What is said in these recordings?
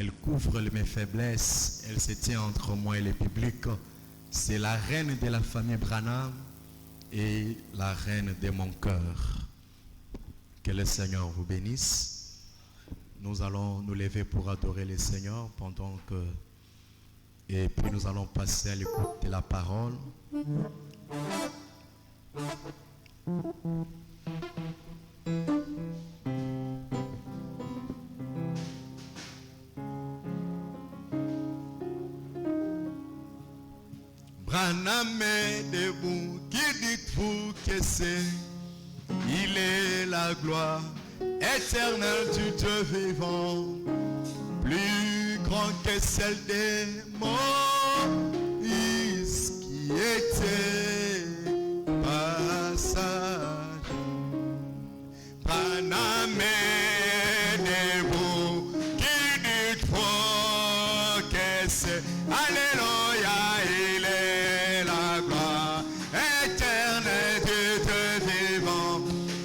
Elle couvre mes faiblesses. Elle se tient entre moi et le public. C'est la reine de la famille Branham et la reine de mon cœur. Que le Seigneur vous bénisse. Nous allons nous lever pour adorer le Seigneur pendant que... Et puis nous allons passer à l'écoute de la parole. Branham est debout, qui dites-vous que c'est? Il est la gloire éternelle du Dieu vivant, plus grand que celle des Moïse qui était passage. Branham est debout, qui dites-vous que c'est? Alléluia, il est la gloire éternelle du Dieu vivant,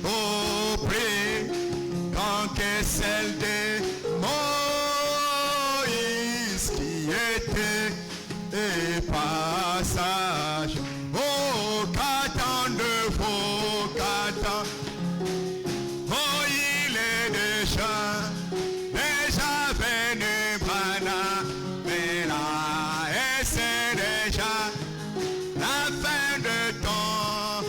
au plus grand que celle de Moïse qui était et passage. Oh, qu'attend de vous, qu'attend. Oh, il est déjà venu, Branham, mais là, et c'est déjà la fin de temps.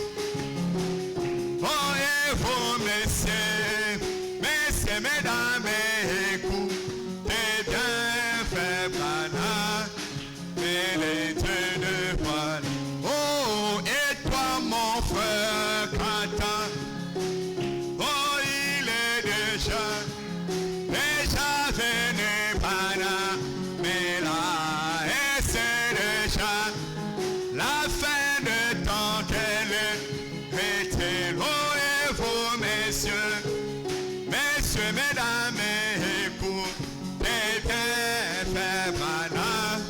Oh, et vous, messieurs, mesdames, écoutez bien, frère Branham, et les dieux de voile. Oh, et toi, mon frère, qu'attends. Oh, il est déjà venu, Branham, mais là, et c'est déjà la fin de temps qu'elle est. Oh, et vous, messieurs, mesdames, écoutez bien, frère Branham,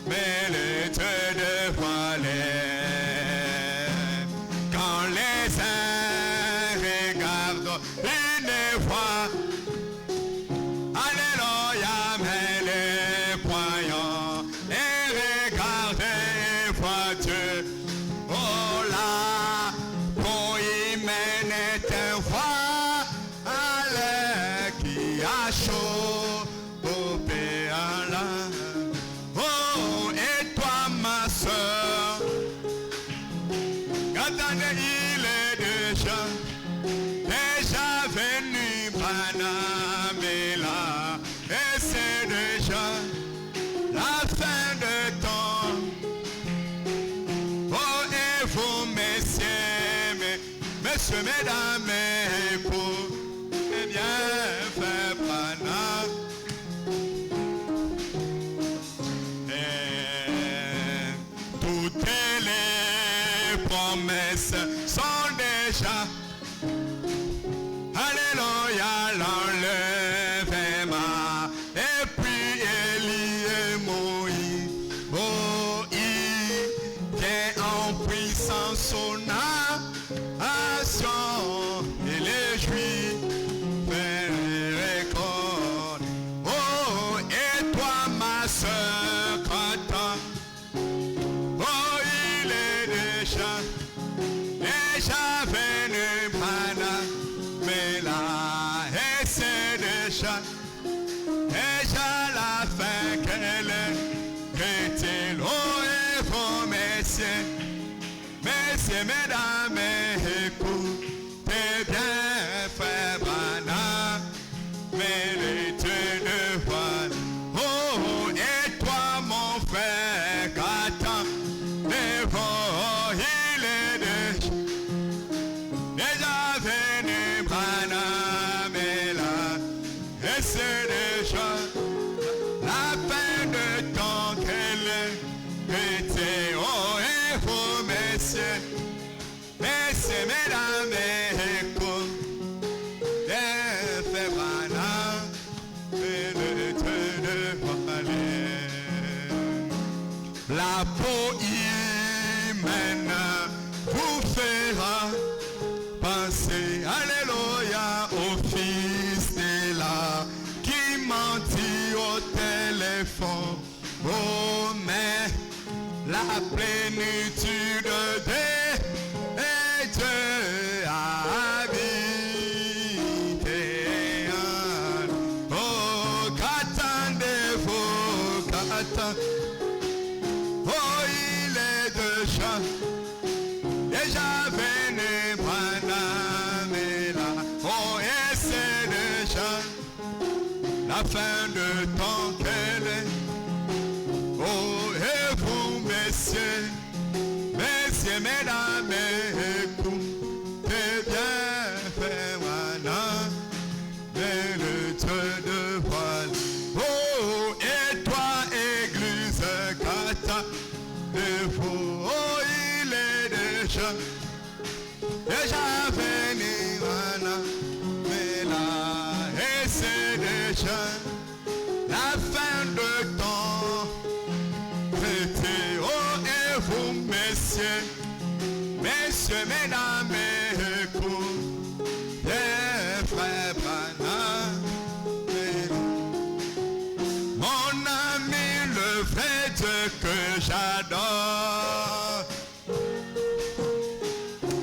mais les dieux de voiler. Quand les uns regardent une voix, alléluia, mais les croyants et regardez, voient Dieu. Oh là, pour y mener un voile qui a chaud au péala. Oh, et toi, ma soeur, attendez, il est déjà venu, Branham est là, et c'est déjà la fin de temps. Oh, et vous, messieurs, mesdames, écoutez bien, frère Branham. Et toutes les promesses sont déjà, alléluia, l'enlèvement. Et puis Élie et Moïse vient en puissance son nation, et les Juifs font record. Oh, et toi, ma soeur, qu'attends. Oh, il est déjà venu, Branham, mais là, et c'est déjà la fin qu'elle est. Oh, et vous, messieurs, mesdames, écoutez bien, frère Branham, mais les dieux de voile. Oh, et toi, mon frère, qu'attends, mais oh, il est déjà venu, Branham est là, et c'est déjà la fin de temps qu'elle était. Oh, et vous, messieurs, mesdames, écoutez, frère Branham, et le Dieu de voler. La peau humaine vous fera penser, alléluia, au Fils de la qui mentit au des fonds, oh mais la plénitude des Dieu habite. Oh, qu'attendez-vous, oh, il est de chant. Déjà venu Branham est là. Oh, et c'est déjà la fin de temps qu'elle est. Oh, et vous, messieurs, mesdames, écoutez bien, fait maintenant, mais le Dieu de voile. Oh, et toi, Église, qu'attendez-vous? Oh, il est déjà venu maintenant, mais là, et c'est déjà la fin de temps. Oh, et vous, messieurs, mesdames, écoutez, frère Branham, mon ami, le vrai Dieu que j'adore.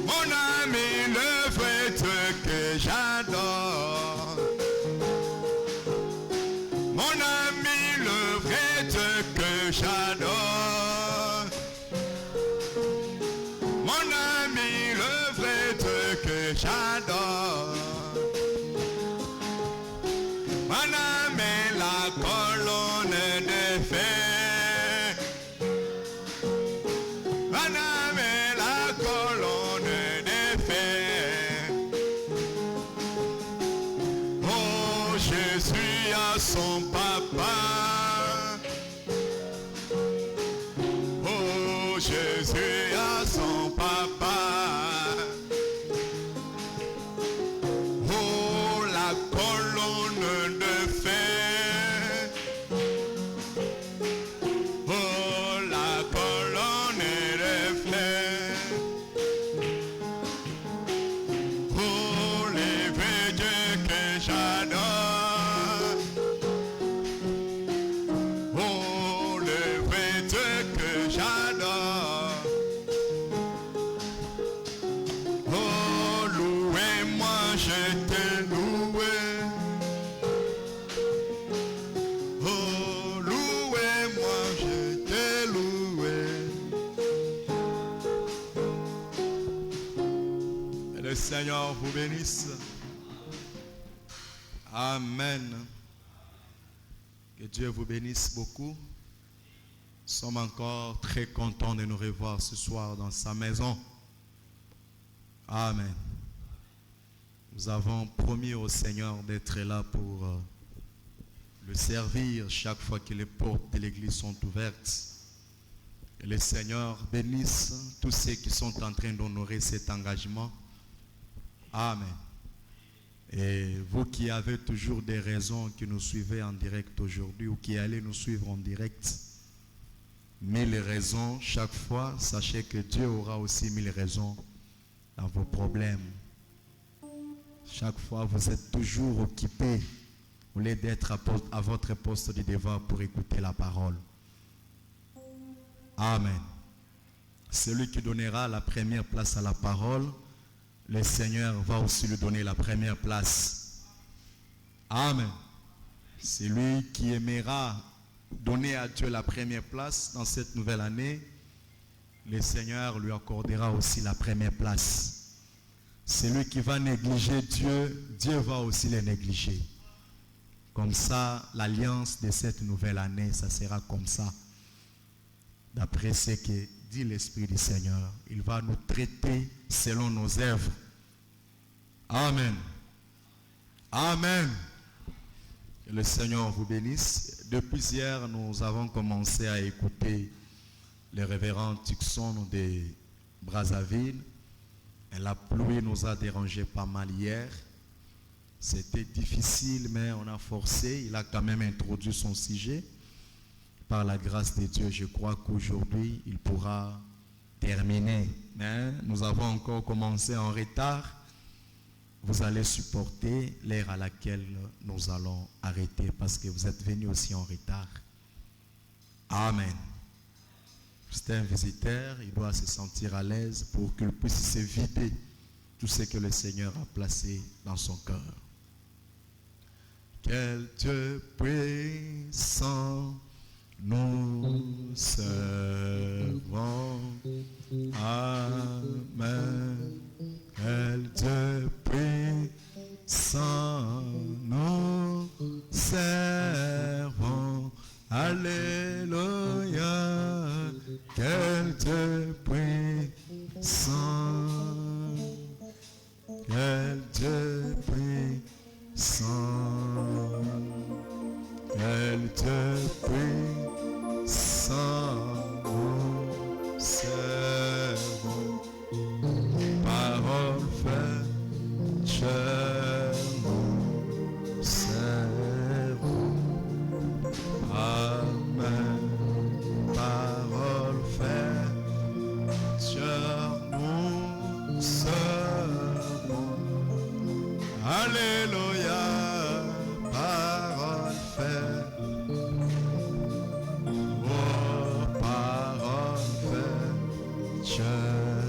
Mon ami, le vrai Dieu que j'adore. Mon ami, le vrai Dieu que j'adore. Mon ami, le vrai Dieu que j'adore. Mon ami, la colonne de fer. Mon ami, la colonne de fer. Oh, Jésus a son papa. Oh, Jésus a son papa. Oh, la colonne de fer. Oh, la colonne de fer. Oh, les vrais dieux que j'adore. Oh, le vrai Dieu que j'adore. Oh, louez-moi, je te loue. Oh, louez-moi, je te loue. Et le Seigneur vous bénisse. Amen. Que Dieu vous bénisse beaucoup. Nous sommes encore très contents de nous revoir ce soir dans sa maison. Amen. Nous avons promis au Seigneur d'être là pour le servir chaque fois que les portes de l'église sont ouvertes. Que le Seigneur bénisse tous ceux qui sont en train d'honorer cet engagement. Amen. Et vous qui avez toujours des raisons qui nous suivez en direct aujourd'hui ou qui allez nous suivre en direct, 1000 raisons chaque fois, sachez que Dieu aura aussi 1000 raisons dans vos problèmes. Chaque fois, vous êtes toujours occupé au lieu d'être à votre poste de devoir pour écouter la parole. Amen. Celui qui donnera la première place à la parole, le Seigneur va aussi lui donner la première place. Amen. Celui qui aimera donner à Dieu la première place dans cette nouvelle année, le Seigneur lui accordera aussi la première place. Celui qui va négliger Dieu, Dieu va aussi le négliger. Comme ça, l'alliance de cette nouvelle année, ça sera comme ça. D'après ce que dit l'Esprit du Seigneur, il va nous traiter selon nos œuvres. Amen. Amen. Que le Seigneur vous bénisse. Depuis hier, nous avons commencé à écouter le révérend Tucson de Brazzaville. Et la pluie nous a dérangé pas mal hier. C'était difficile, mais on a forcé. Il a quand même introduit son sujet. Par la grâce de Dieu, je crois qu'aujourd'hui, il pourra terminer. Mais nous avons encore commencé en retard. Vous allez supporter l'heure à laquelle nous allons arrêter parce que vous êtes venus aussi en retard. Amen. C'est un visiteur, il doit se sentir à l'aise pour qu'il puisse se vider tout ce que le Seigneur a placé dans son cœur. Quel Dieu puissant nous servons. Amen. Quel Dieu puissant nous servons. Alléluia. Quel Dieu puissant. Quel Dieu puissant. Quel Dieu puissant nous servons. Parole faite, chair nous servons. Amen. Parole faite, chair nous servons. Alléluia. Parole faite. Oh, parole faite, chair.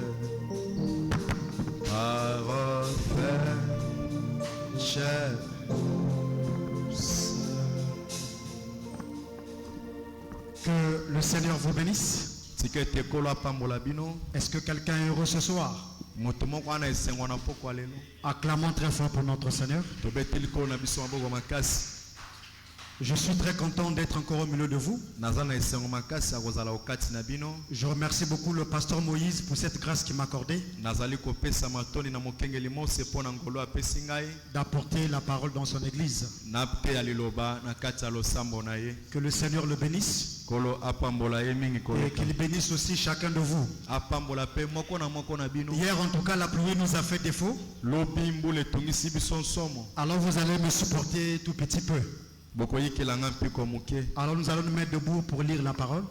Parole faite, chair. Que le Seigneur vous bénisse. Est-ce que quelqu'un est heureux ce soir? Acclamons très fort pour notre Seigneur. Je suis très content d'être encore au milieu de vous. Je remercie beaucoup le pasteur Moïse pour cette grâce qu'il m'a accordée d'apporter la parole dans son église. Que le Seigneur le bénisse et qu'il bénisse aussi chacun de vous. Hier en tout cas la pluie nous a fait défaut. Alors vous allez me supporter tout petit peu. Alors nous allons nous mettre debout pour lire la parole.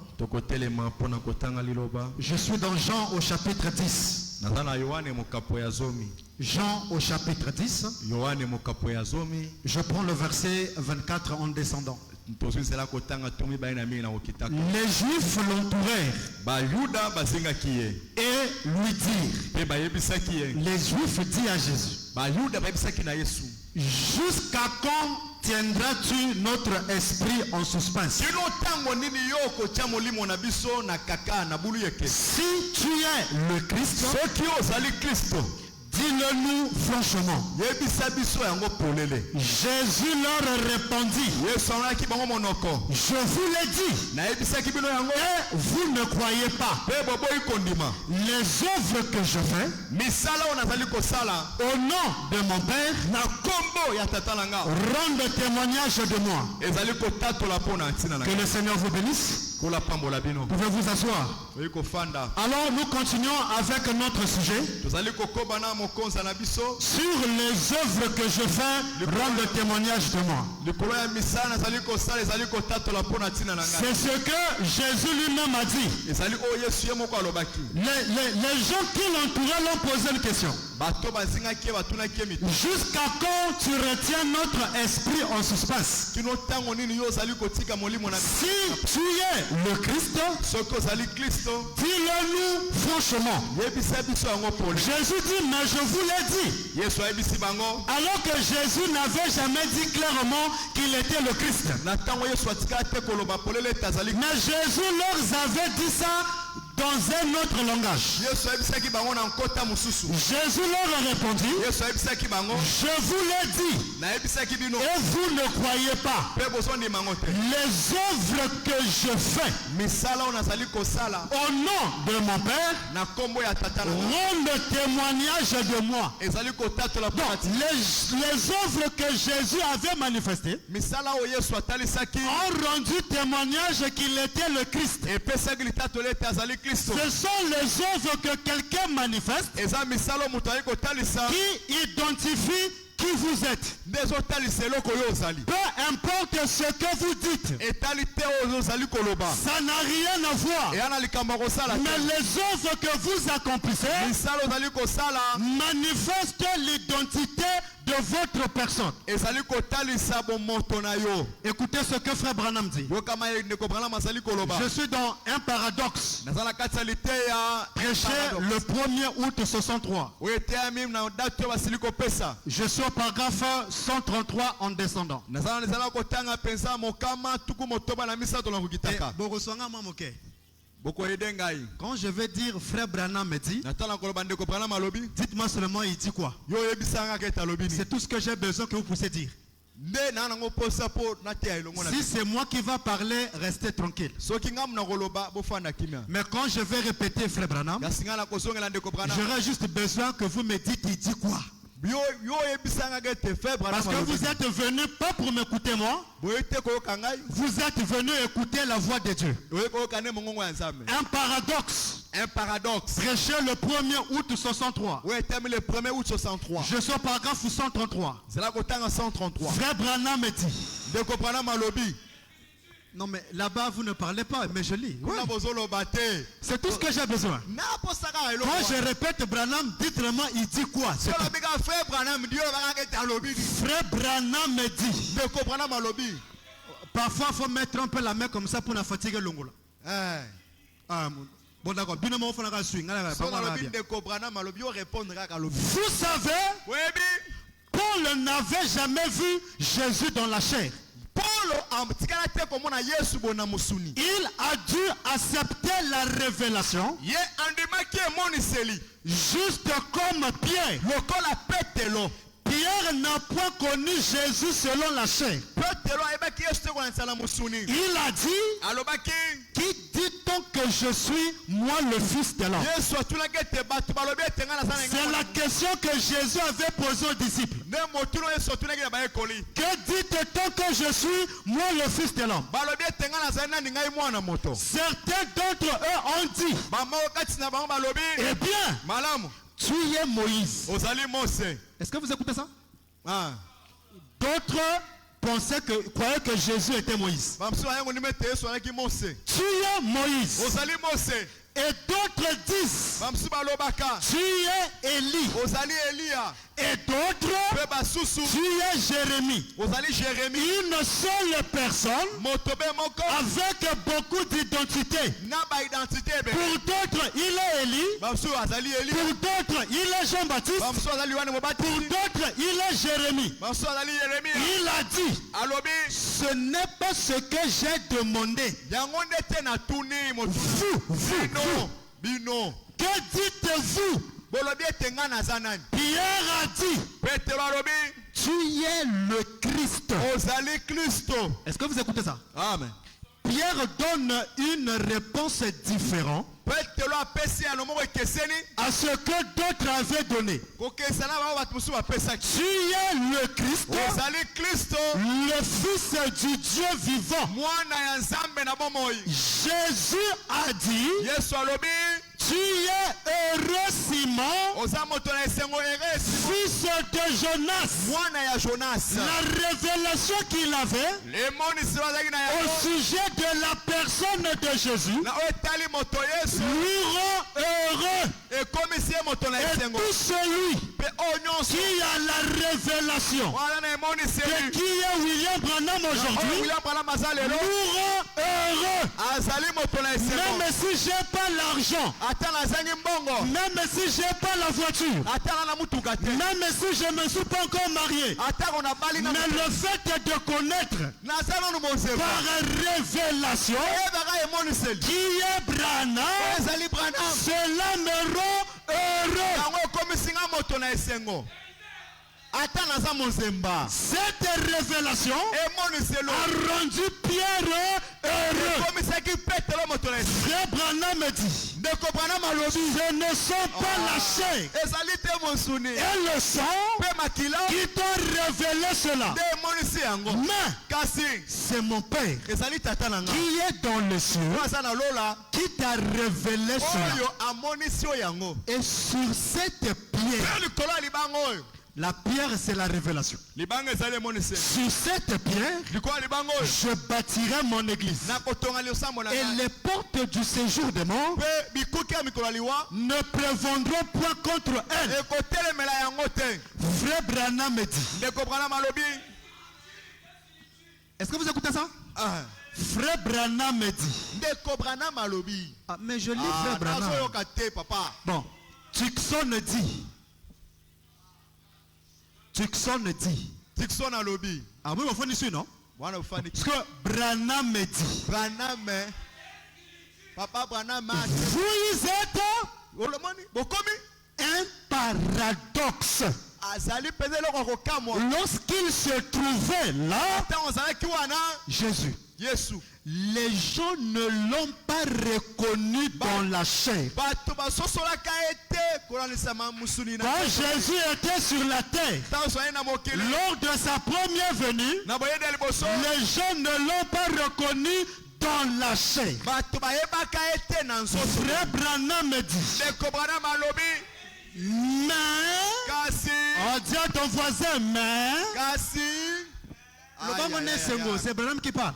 Je suis dans Jean au chapitre 10. Jean au chapitre 10. Je prends le verset 24 en descendant. Les Juifs l'entourèrent et lui dirent. Les Juifs disent à Jésus, jusqu'à quand tiendras-tu notre esprit en suspense? Si tu es le Christ, dis-le-nous franchement. Jésus leur répondit, je vous l'ai dit, et vous ne croyez pas. Les œuvres que je fais au nom de mon Père rendent témoignage de moi. Que le Seigneur vous bénisse. Pouvez vous asseoir. Alors nous continuons avec notre sujet. Sur les œuvres que je fais rendent témoignage de moi. C'est ce que Jésus lui-même a dit. Les gens qui l'entouraient l'ont posé une question. Jusqu'à quand tu retiens notre esprit en suspense? Si tu es le Christ, dis-le-nous franchement. Jésus dit, mais je vous l'ai dit. Alors que Jésus n'avait jamais dit clairement qu'il était le Christ. Mais Jésus leur avait dit ça dans un autre langage. Jésus leur a répondu, je vous l'ai dit, et vous ne croyez pas. Les œuvres que je fais au nom de mon Père rendent témoignage de moi. Donc, les œuvres que Jésus avait manifestées ont rendu témoignage qu'il était le Christ. Ce sont les œuvres que quelqu'un manifeste qui identifient qui vous êtes. Peu importe ce que vous dites. Ça n'a rien à voir. Mais les œuvres que vous accomplissez manifestent l'identité de votre personne. Écoutez ce que frère Branham dit. Je suis dans un paradoxe. Prêché le 1er août 63. Je suis au paragraphe 133 en descendant. Quand je vais dire frère Branham me dit, dites-moi seulement il dit quoi. C'est tout ce que j'ai besoin que vous puissiez dire. Si c'est moi qui va parler, restez tranquille. Mais quand je vais répéter frère Branham, j'aurai juste besoin que vous me dites il dit quoi. Parce que vous êtes venu pas pour m'écouter moi. Vous êtes venu écouter la voix de Dieu. Un paradoxe. Prêché le 1er août 63. Je suis au paragraphe 133. Frère Branham me dit. Non mais là-bas vous ne parlez pas, mais je lis. Oui. C'est tout ce que j'ai besoin. Quand je répète Branham, dites-moi il dit quoi. Frère Branham me dit. Parfois il faut mettre un peu la main comme ça pour la fatiguer l'ongola. Bon d'accord. Vous savez, Paul n'avait jamais vu Jésus dans la chair. Il a dû accepter la révélation juste comme Pierre. Pierre n'a point connu Jésus selon la chair. Il a dit, qui dit-on que je suis, moi le fils de l'homme? C'est la question que Jésus avait posée aux disciples. Que dit-on que je suis, moi le fils de l'homme? Certains d'entre eux ont dit, eh bien, tu es Moïse. Est-ce que vous écoutez ça? D'autres croyaient que Jésus était Moïse. Tu es Moïse. Et d'autres disent, tu es Élie. Et d'autres, tu es Jérémie. Une seule personne avec beaucoup d'identité. Pour d'autres, il est Élie. Pour d'autres, il est Jean-Baptiste. Pour d'autres, il est Jérémie. Il a dit, ce n'est pas ce que j'ai demandé. Vous. Que dites-vous? Pierre a dit, tu es le Christ. Est-ce que vous écoutez ça? Amen. Pierre donne une réponse différente à ce que d'autres avaient donné. Tu es le Christ, le Fils du Dieu vivant. Jésus a dit, tu es heureux Simon, fils de Jonas. La révélation qu'il avait au sujet de la personne de Jésus lui rend heureux. Et tout celui qui a la révélation de qui est William Branham aujourd'hui nous rend heureux. Même si j'ai pas l'argent, même si j'ai pas la voiture, même si je ne me suis pas encore marié, mais le fait de connaître par révélation qui est Branham, cela me rend heureux. Cette révélation a rendu Pierre heureux. Frère Branham me dit, ce ne sont pas la chair et le sang qui t'ont révélé cela, mais c'est mon Père qui est dans le ciel qui t'a révélé cela. Et sur cette pierre, La pierre, c'est la révélation. Sur cette pierre, je bâtirai mon église. Et les portes du séjour des morts ne prévaudront point contre elle. Frère Branham me dit. Est-ce que vous écoutez ça? Frère Branham me dit. Ah, mais je lis Frère Branham. Bon, Tucson dit. Tucson dit. Tucson a lobby. Ah oui, on fait ici, non? Parce que Branham me dit. Papa Branham. Vous êtes un paradoxe. Lorsqu'il se trouvait là, Jésus, les gens ne l'ont pas reconnu dans la chair. Quand Jésus était sur la terre, lors de sa première venue, les gens ne l'ont pas reconnu dans la chair. Frère Branham me dit. Mais, on dit à ton voisin, mais, c'est Branham qui parle.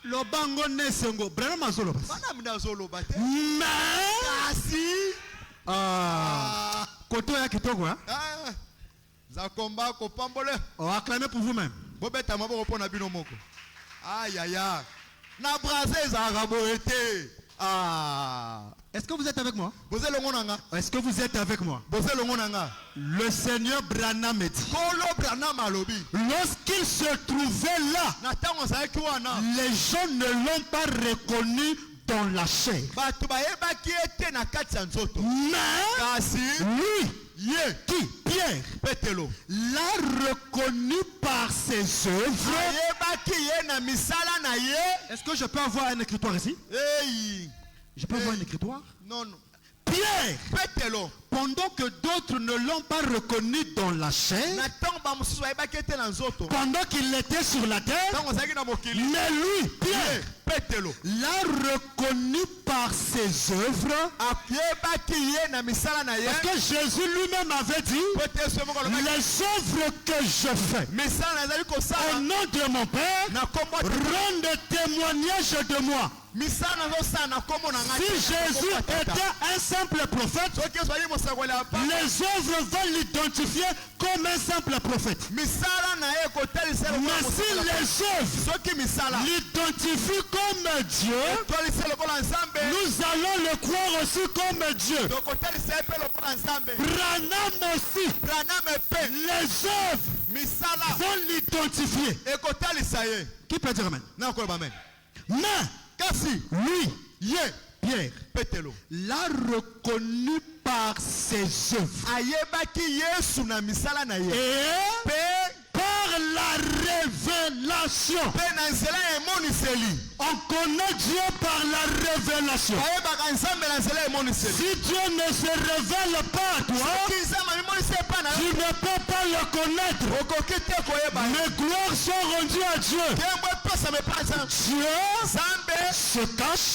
Lobango Nesengo, Branham Azoloba. Mais, Koto ya kitoko, hein? On va acclamer pour vous-même. Aïe aïe aïe. Na brasé zaraboete. Est-ce que vous êtes avec moi? Est-ce que vous êtes avec moi? Le Seigneur Branham me dit. Lorsqu'il se trouvait là, les gens ne l'ont pas reconnu dans la chair. Mais lui, qui, Pierre, l'a reconnu par ses œuvres. Est-ce que je peux avoir un écritoire ici? Je peux avoir un écritoire? Non, non. Pierre, pendant que d'autres ne l'ont pas reconnu dans la chair, pendant qu'il était sur la terre, mais lui, Pierre, l'a reconnu par ses œuvres. Parce que Jésus lui-même avait dit, les œuvres que je fais au nom de mon Père rendent témoignage de moi. Si Jésus était un simple prophète, les œuvres vont l'identifier comme un simple prophète. Mais si les œuvres l'identifient comme Dieu, nous allons le croire aussi comme Dieu. Branham aussi, les œuvres vont l'identifier. Qui peut dire amen? Mais lui, Pierre, l'a reconnu par ses œuvres. Et par la révélation. On connaît Dieu par la révélation. Si Dieu ne se révèle pas à toi, tu ne peux pas le connaître. Mes gloires sont rendues à Dieu. Dieu se cache.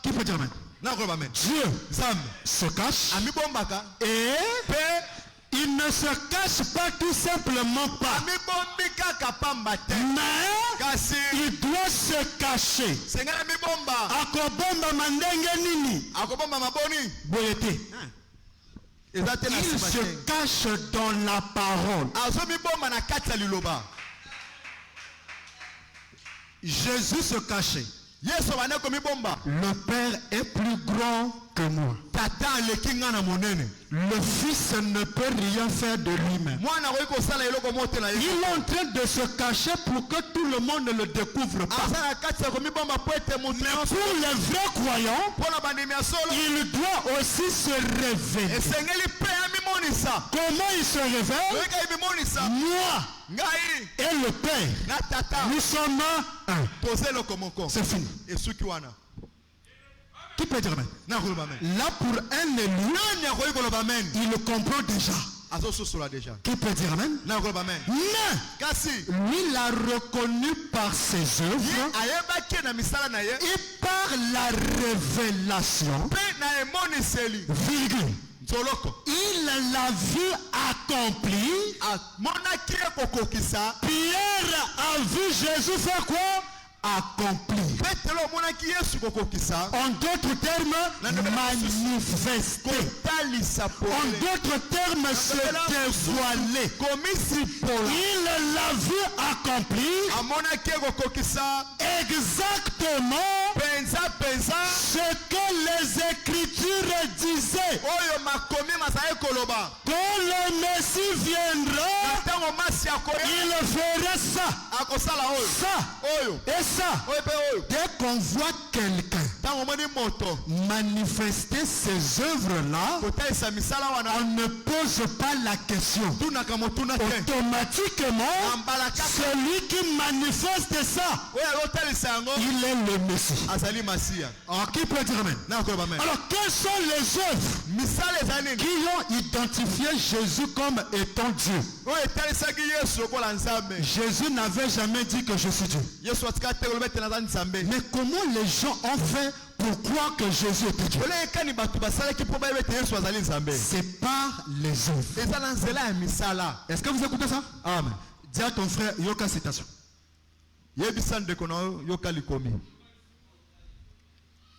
Qui peut dire amen? Dieu se cache. Et il ne se cache pas tout simplement pas. Mais il doit se cacher. Akobomba mandenge nini? Boyete. Il se cache dans la parole. Jésus se cachait. Le Père est plus grand que moi. Le Fils ne peut rien faire de lui-même. Il est en train de se cacher pour que tout le monde ne le découvre pas. Mais pour les vrais croyants, il doit aussi se révéler. Comment il se révèle? Moi et le Père, nous sommes un. C'est fini. Qui peut dire amen? Là pour un élu, il le comprend déjà. Qui peut dire amen? Mais lui l'a reconnu par ses œuvres et par la révélation. Virgule. Il l'a vu accompli. Pierre a vu Jésus faire quoi? Accompli. En d'autres termes, manifester. En d'autres termes, se dévoiler. Il l'a vu accompli. Exactement ce que les Écritures disaient. Quand le Messie viendra, il fera ça, et ça. Dès qu'on voit quelqu'un manifester ces œuvres-là, on ne pose pas la question. Automatiquement, celui qui manifeste ça, il est le Messie. Alors, qui peut dire amen? Alors, quelles sont les œuvres qui ont identifié Jésus comme étant Dieu? Jésus n'avait jamais dit que je suis Dieu. Mais comment les gens ont fait pour croire que Jésus était Dieu? C'est par les œuvres. Est-ce que vous écoutez ça? Amen. Dis à ton frère, Yoka citation.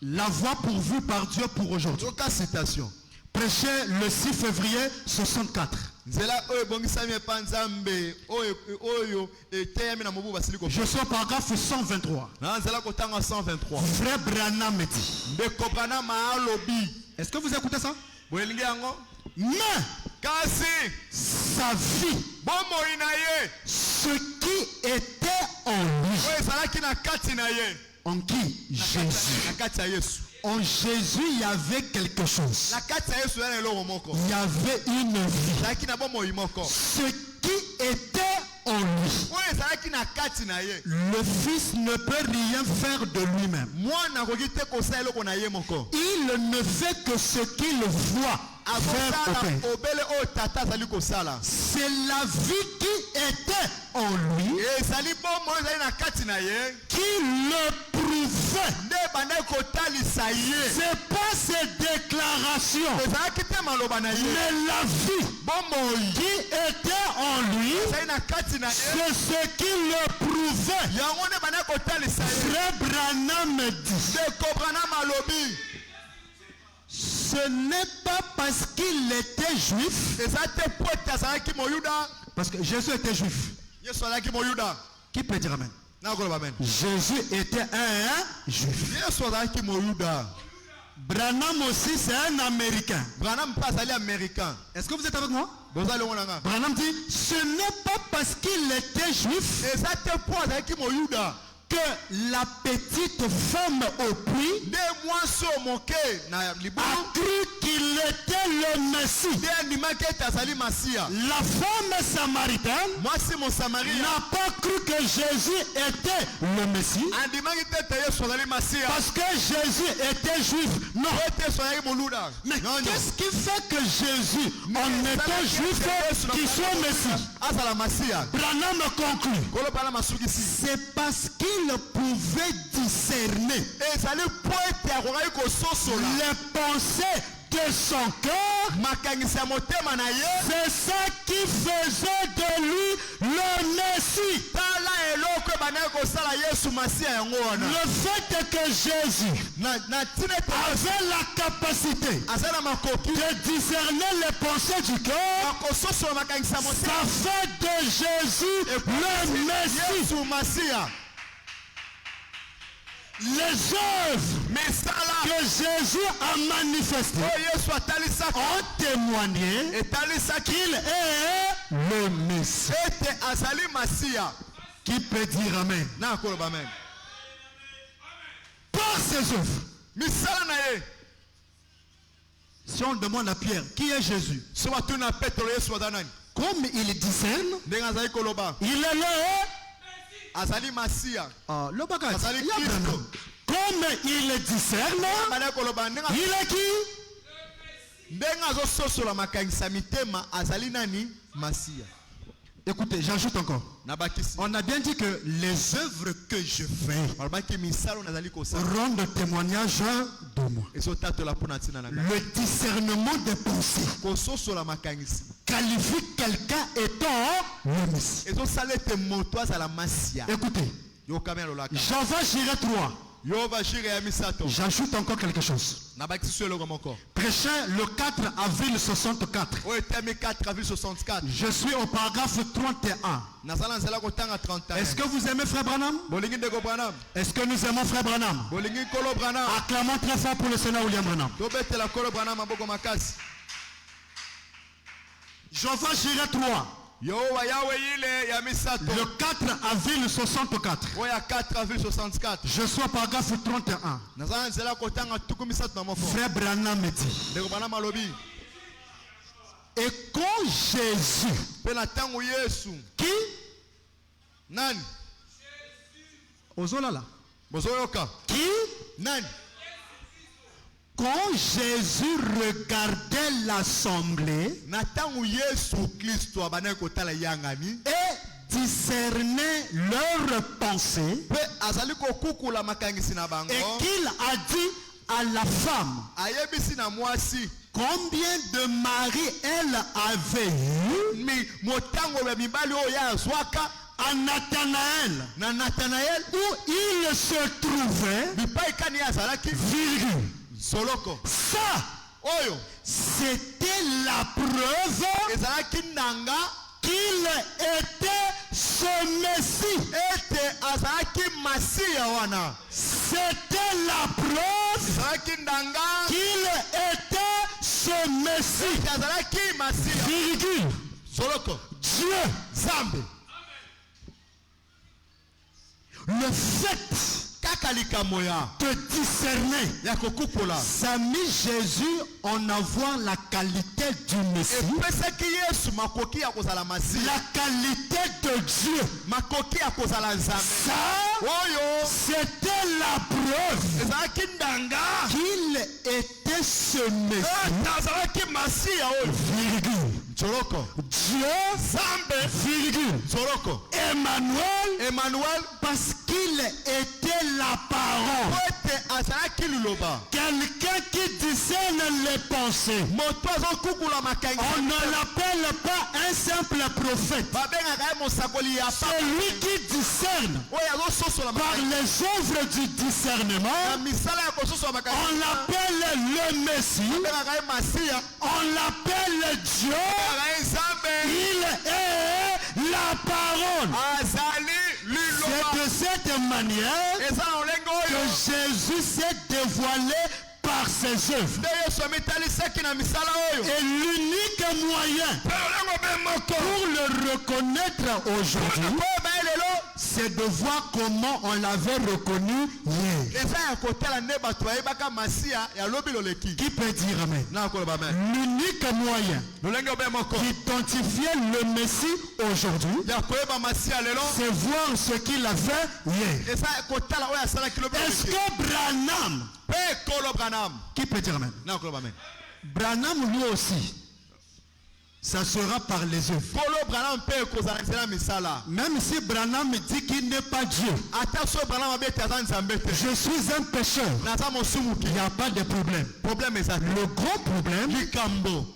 La voie pourvue par Dieu pour aujourd'hui. Yoka citation. Prêché le 6 février 64. Je suis au paragraphe 123. Frère Branham dit. Est-ce que vous écoutez ça? Mais sa vie, ce qui était en lui, en qui? Jésus. En Jésus, il y avait quelque chose. Il y avait une vie. Ce qui était en lui. Le Fils ne peut rien faire de lui-même. Il ne fait que ce qu'il voit. C'est la vie qui était en lui qui le prouvait. C'est pas ses déclarations, mais la vie qui était en lui, c'est ce qui le prouvait. Frère Branham dit, ce n'est pas parce qu'il était juif, parce que Jésus était juif. Qui peut dire amen? Jésus était un juif. Branham aussi c'est un américain. Est-ce que vous êtes avec moi? Branham dit, ce n'est pas parce qu'il était juif que la petite femme au puits a cru qu'il était le Messie. La femme samaritaine n'a pas cru que Jésus était le Messie parce que Jésus était juif. Non. Mais qu'est-ce qui fait que Jésus, en étant juif, qu'il soit Messie? Branham conclut. C'est parce qu'il pouvait discerner les pensées de son cœur. C'est ça qui faisait de lui le Messie. Le fait que Jésus avait la capacité de discerner les pensées du cœur, ça fait de Jésus le Messie. Les œuvres que Jésus a manifestées ont témoigné qu'il est le Messie. Qui peut dire amen? Par ses œuvres. Si on demande à Pierre, qui est Jésus? Comme il discerne, il est le comme il discerne, il est qui? Écoutez, j'ajoute encore. On a bien dit que les œuvres que je fais rendent témoignage de moi. Le discernement des pensées qualifie quelqu'un étant le Messie. Écoutez, Java Jireh 3. J'ajoute encore quelque chose. Prêché le 4 avril 64. Je suis au paragraphe 31. Est-ce que vous aimez Frère Branham? Est-ce que nous aimons Frère Branham? Acclamons très fort pour le Seigneur William Branham. Java Jireh 3. Le 4 avril 64. Je suis au paragraphe 31. Frère Branham me dit. Et quand Jésus, qui? Nani? Ozolala. Qui? Nani? Quand Jésus regardait l'assemblée et discernait leurs pensées, et qu'il a dit à la femme combien de maris elle avait eu, à Nathanaël, où il se trouvait, virgule. Ça, c'était la preuve qu'il était ce Messie. C'était la preuve qu'il était ce Messie. Virgule. Dieu. Le fait de discerner, ça a mis Jésus en avoir la qualité du Messie, la qualité de Dieu. Ça, c'était la preuve qu'il était ce Messie. Virgule. Dieu, virgule. Emmanuel, parce qu'il était la parole. Quelqu'un qui discerne les pensées. On ne l'appelle pas un simple prophète. Celui qui discerne par les œuvres du discernement, on l'appelle le Messie. On l'appelle Dieu. Il est la parole. C'est de cette manière que Jésus s'est dévoilé par ses œuvres. Et l'unique moyen pour le reconnaître aujourd'hui, c'est de voir comment on l'avait reconnu hier. Qui peut dire amen? L'unique moyen d'identifier le Messie aujourd'hui, c'est voir ce qu'il a fait hier. Est-ce que Branham, qui peut dire amen? Branham lui aussi, ça sera par les œuvres. Même si Branham dit qu'il n'est pas Dieu, je suis un pécheur, il n'y a pas de problème. Le gros problème,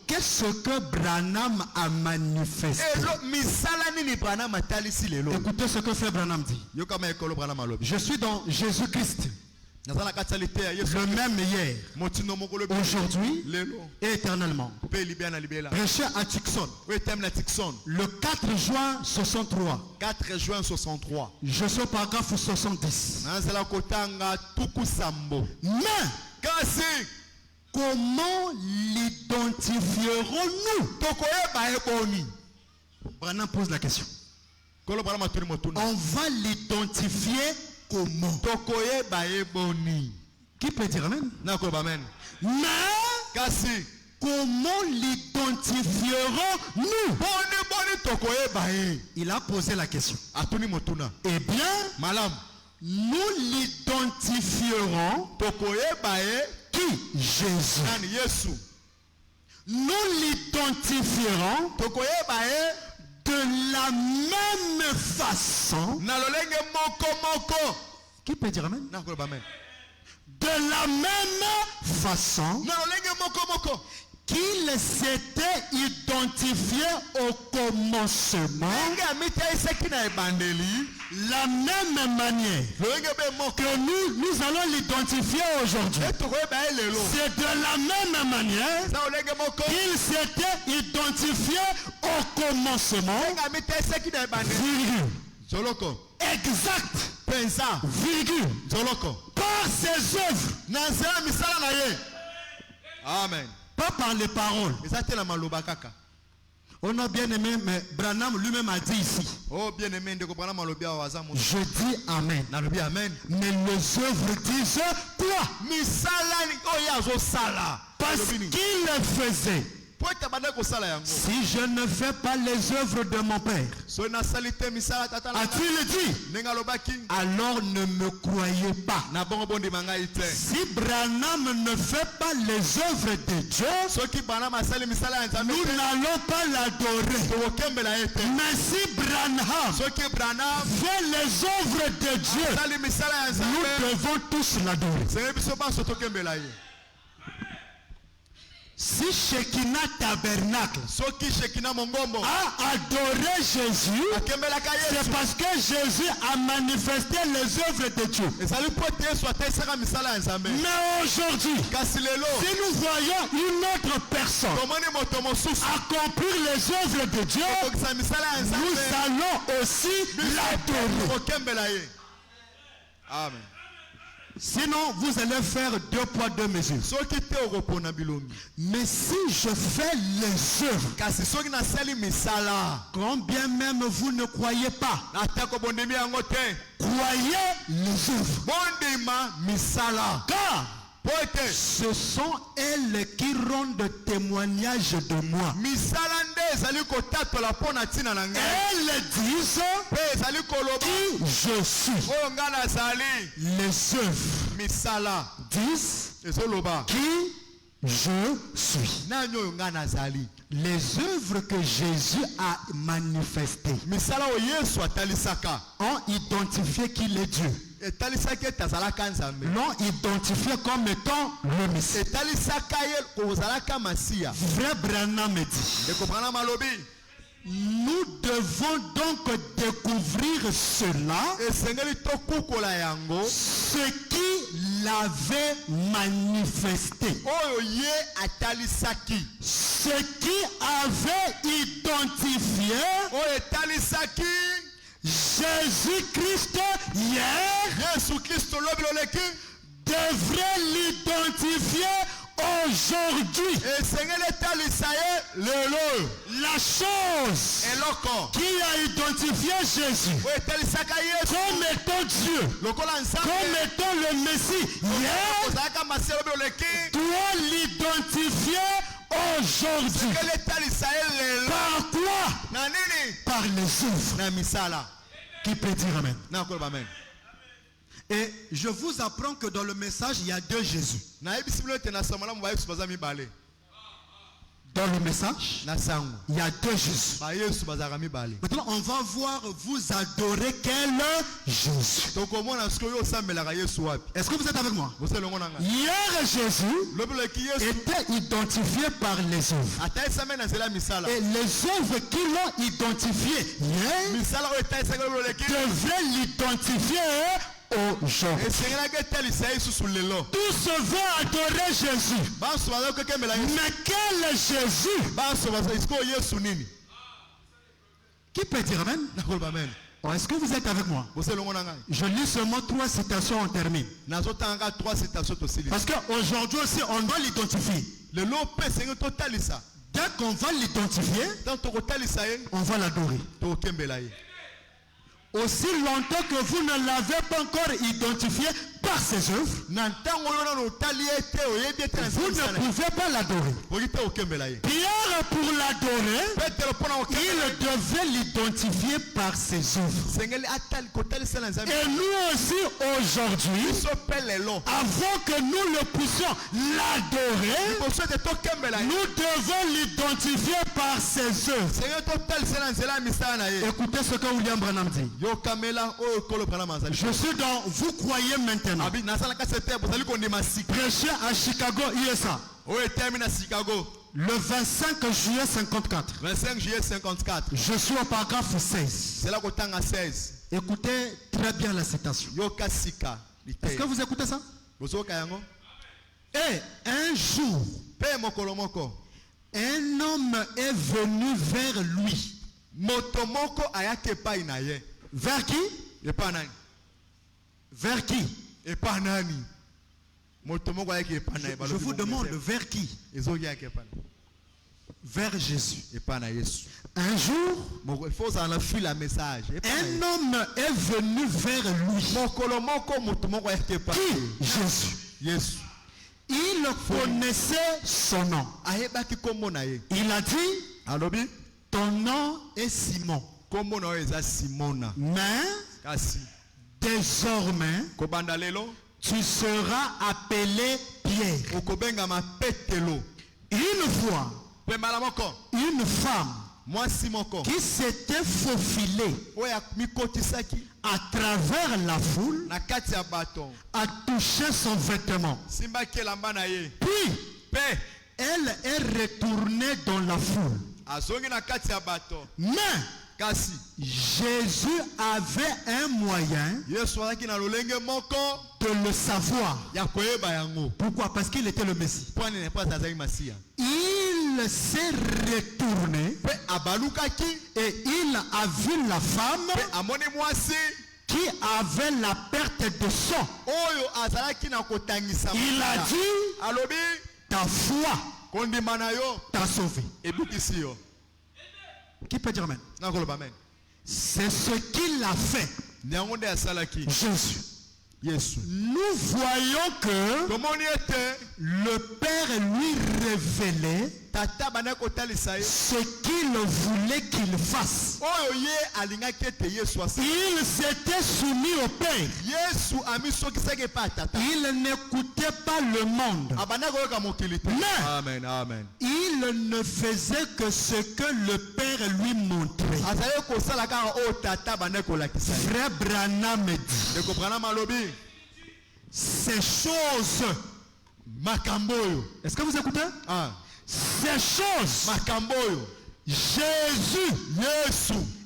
qu'est-ce que Branham a manifesté? Écoutez ce que Frère Branham dit. Je suis dans Jésus-Christ, le même hier, aujourd'hui et éternellement. Prêché à Tucson, le 4 juin 63. Je suis au paragraphe 70. Mais comment l'identifierons-nous? Branham pose la question. On va l'identifier comment? Qui peut dire amen? Mais comment l'identifierons-nous? Il a posé la question. Eh bien, nous l'identifierons qui? Jésus. Nous l'identifierons de de la même façon. Qui peut dire amen? De la même façon qu'il s'était identifié au commencement, la même manière que nous allons l'identifier aujourd'hui. C'est de la même manière qu'il s'était identifié au commencement, virgule, exact, virgule, par ses œuvres. Amen. Pas par les paroles. On a bien aimé, mais Branham lui-même a dit ici. Oh bien aimé, je dis amen. Mais les œuvres disent quoi? Parce qu'il faisait. Si je ne fais pas les œuvres de mon Père, a-t-il dit? Alors ne me croyez pas. Si Branham ne fait pas les œuvres de Dieu, nous n'allons pas l'adorer. Mais si Branham fait les œuvres de Dieu, nous devons tous l'adorer. Si Shekinah Tabernacle a adoré Jésus, c'est parce que Jésus a manifesté les œuvres de Dieu. Mais aujourd'hui, si nous voyons une autre personne accomplir les œuvres de Dieu, nous allons aussi l'adorer. Amen. Sinon, vous allez faire 2 poids 2 mesures. Mais si je fais les œuvres, combien même vous ne croyez pas, croyez les œuvres. Car ce sont elles qui rendent témoignage de moi. Elles disent qui je suis. Les œuvres disent qui je suis. Les œuvres que Jésus a manifestées ont identifié qu'il est Dieu. L'ont identifié comme étant le Messie. Frère Branham dit, nous devons donc découvrir cela, ce qui l'avait manifesté, ce qui avait identifié Jésus-Christ hier devrait l'identifier aujourd'hui. La chose qui a identifié Jésus comme étant Dieu, comme étant le Messie hier, doit l'identifier aujourd'hui. Par quoi? Par les œuvres. Qui peut dire amen? Et je vous apprends que dans le message, il y a 2 Jésus. Dans le message, il y a 2 Jésus. Maintenant, on va voir vous adorer quel Jésus. Est-ce que vous êtes avec moi? Hier, Jésus était identifié par les œuvres. Et les œuvres qui l'ont identifié hier devraient l'identifier aujourd'hui. Tous vont adorer Jésus. Mais quel Jésus? Qui peut dire amen? Est-ce que vous êtes avec moi? Je lis seulement 3 citations, on termine. Parce qu'aujourd'hui aussi, on doit l'identifier. Dès qu'on va l'identifier, on va l'adorer. Aussi longtemps que vous ne l'avez pas encore identifié par ses œuvres, vous ne pouvez pas l'adorer. Pierre, pour l'adorer, il devait l'identifier par ses œuvres. Et nous aussi aujourd'hui, avant que nous le puissions l'adorer, nous devons l'identifier par par ses œuvres. Écoutez ce que William Branham dit. Je suis dans vous croyez maintenant. Prêché à Chicago, USA. Le 25 juillet 54. 25 juillet 54. Je suis au paragraphe 16. Écoutez très bien la citation. Est-ce que vous écoutez ça? Et un jour, un homme est venu vers lui. Vers qui? Vers qui? Je vous demande vers qui? Vers Jésus. Un jour, un homme est venu vers lui. Qui? Jésus. Il connaissait son nom. Il a dit, ton nom est Simon. Mais désormais, tu seras appelé Pierre. Une fois, une femme qui s'était faufilée à travers la foule a touché son vêtement. Puis, elle est retournée dans la foule. Mais Jésus avait un moyen de le savoir. Pourquoi? Parce qu'il était le Messie. Il s'est retourné et il a vu la femme qui avait la perte de sang. Il a dit, ta foi t'a sauvé. Qui peut dire amen? C'est ce qu'il a fait. Jésus. Nous voyons que le Père lui révélait ce qu'il voulait qu'il fasse. Il s'était soumis au Père. Il n'écoutait pas le monde. Mais il ne faisait que ce que le Père lui montrait. Frère Branham dit, ces choses, est-ce que vous écoutez? Ces choses, Jésus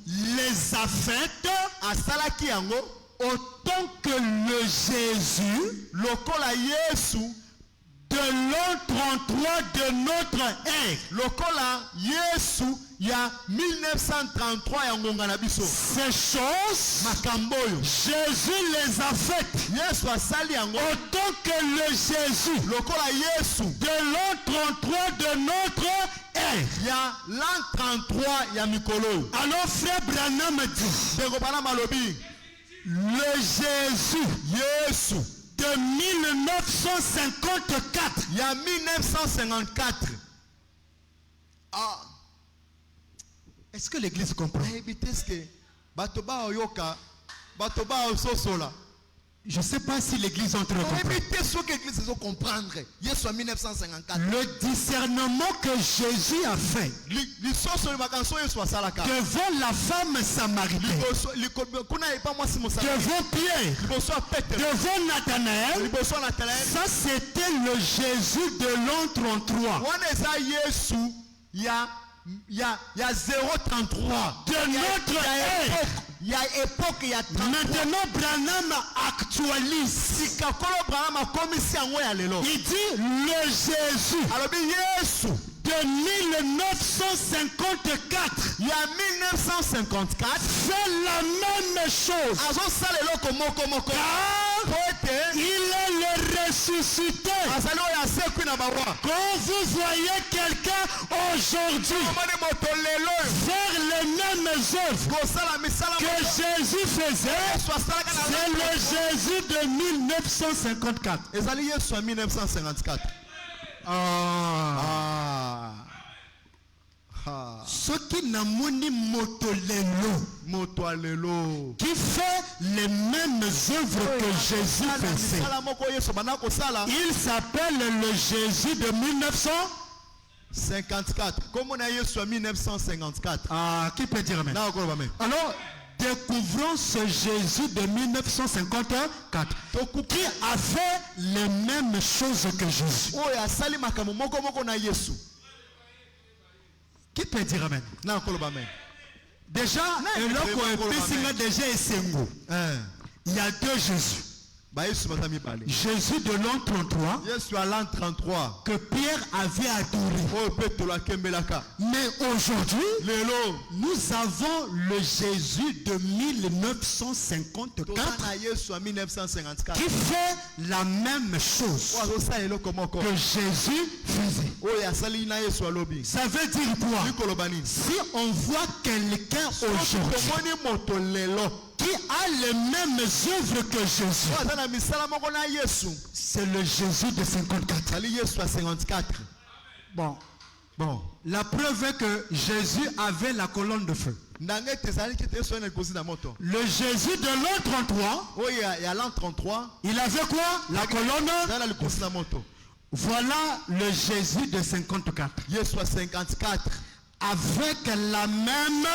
les a faites autant que le Jésus de l'an 33 de notre ère. Il y a 1933 ces choses, Jésus les a faites autant que le Jésus de l'an 33 de notre ère. Alors frère Branham dit, le Jésus de 1954. Il y a 1954. Est-ce que l'église comprend? Je ne sais pas si l'église entre comprendre. Le discernement que Jésus a fait devant la femme samaritaine, devant Pierre, devant Nathanaël, ça c'était le Jésus de l'an 33. Il y a 033 de notre ère. Il y a époque, il y a 33. Maintenant Branham actualise. Il dit le Jésus de 1954. Il y a 1954 fait la même chose. Car il est le ressuscité. Quand vous voyez quelqu'un aujourd'hui faire les mêmes œuvres que Jésus faisait, c'est le Jésus de 1954. Ce qui n'a moni motolelo qui fait les mêmes œuvres que Jésus faisait. Il s'appelle le Jésus de 1900. 54. Comme on a eu sur 1954. Ah, qui peut dire amen? Alors, découvrons ce Jésus de 1954 qui a fait les mêmes choses que Jésus. Qui peut dire amen? Déjà, il y a deux Jésus. Jésus de l'an 33 que Pierre avait adoré. Mais aujourd'hui, nous avons le Jésus de 1954 qui fait la même chose que Jésus faisait. Ça veut dire quoi? Si on voit quelqu'un aujourd'hui qui a les mêmes œuvres que Jésus, c'est le Jésus de 54. Bon, la preuve est que Jésus avait la colonne de feu. Le Jésus de l'an 33, il avait quoi? La colonne. Voilà le Jésus de 54. Avec la même.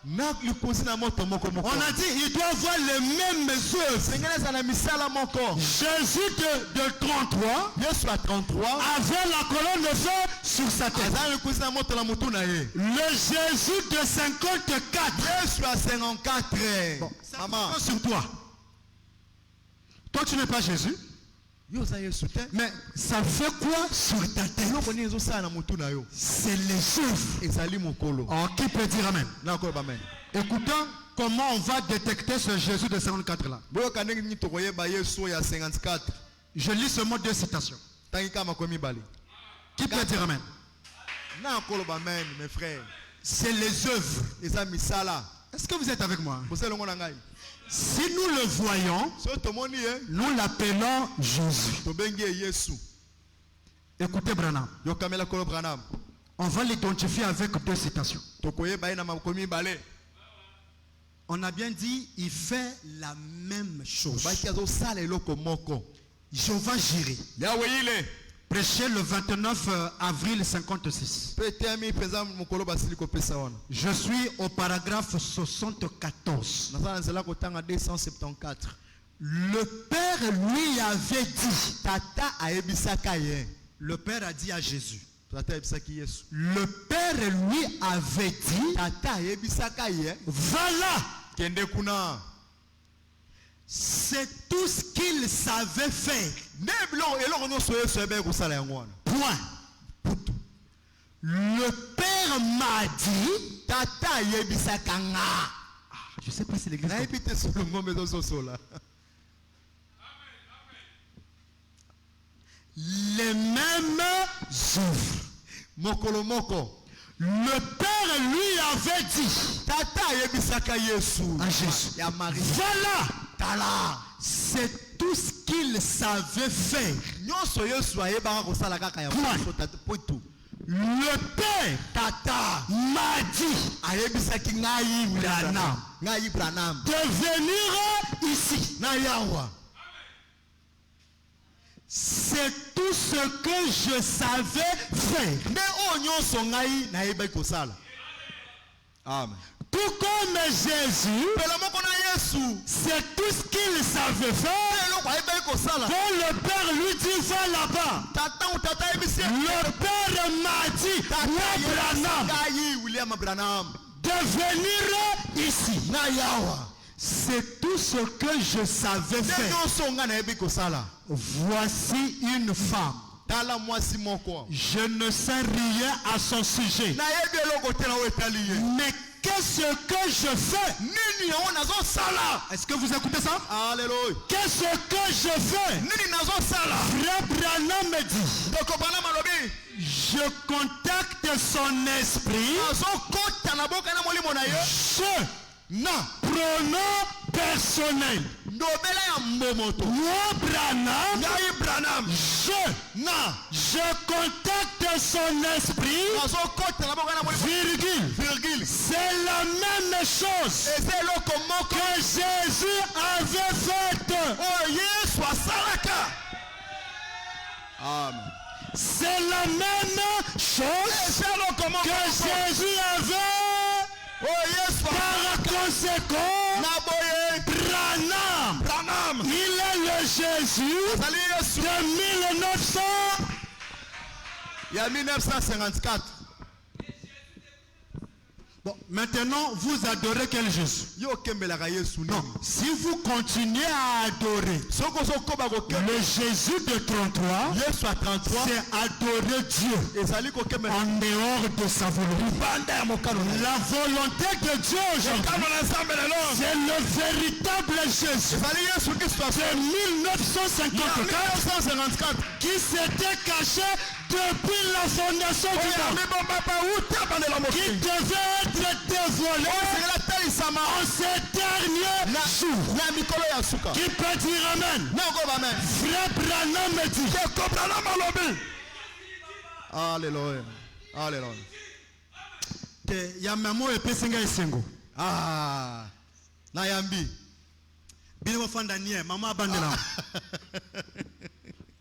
On a dit il doit avoir les mêmes œuvres. Jésus de 33 avait la colonne de feu sur sa tête. Le Jésus de 54 bon, ça sur toi. Toi tu n'es pas Jésus. Mais ça fait quoi sur ta tête? C'est les œuvres. Oh, qui peut dire amen? Écoutons comment on va détecter ce Jésus de 54 là. Je lis seulement deux citations. Qui peut dire amen? C'est les œuvres. Est-ce que vous êtes avec moi? Si nous le voyons, nous l'appelons Jésus. Écoutez Branham. On va l'identifier avec deux citations. On a bien dit, il fait la même chose. Jéhovah Jireh. Prêché le 29 avril 56. Je suis au paragraphe 74. Le Père lui avait dit. Le Père a dit à Jésus. Le Père lui avait dit. Va là. C'est tout ce qu'il savait faire. Point. Le Père m'a dit. Je ne sais pas si l'église. Les mêmes œuvres. Le Père lui avait dit à Jésus, voilà, c'est tout ce qu'il savait faire. Le Père m'a dit de venir ici. C'est tout ce que je savais faire. Amen. Tout comme Jésus, c'est tout ce qu'il savait faire. Quand le Père lui dit va là-bas, le Père m'a dit William Branham de venir ici. C'est tout ce que je savais faire. Voici une femme. Je ne sais rien à son sujet. Mais qu'est-ce que je fais? Est-ce que vous écoutez ça? Alléluia. Qu'est-ce que je fais? Frère Branham me dit. Je contacte son esprit. Pronom personnel. Moi Branham, je contacte son esprit, virgule. C'est la même chose que Jésus avait faite. Amen. C'est la même chose que Jésus avait. Par conséquent, Branham, il est le Jésus de 1900. Il y a 1954. Bon, maintenant, vous adorez quel Jésus? Non, si vous continuez à adorer le Jésus de 33, c'est adorer Dieu en dehors de sa volonté. La volonté de Dieu aujourd'hui, c'est le véritable Jésus de 1954 qui s'était caché depuis la fondation du monde, qui devait être dévoilé en ces derniers jours. Qui peut dire Amen? Frère Branham me dit. Alléluia. Alléluia. Yamamo epesenga esengo. Ah. Nayambi. Bino fandanie maman abandela.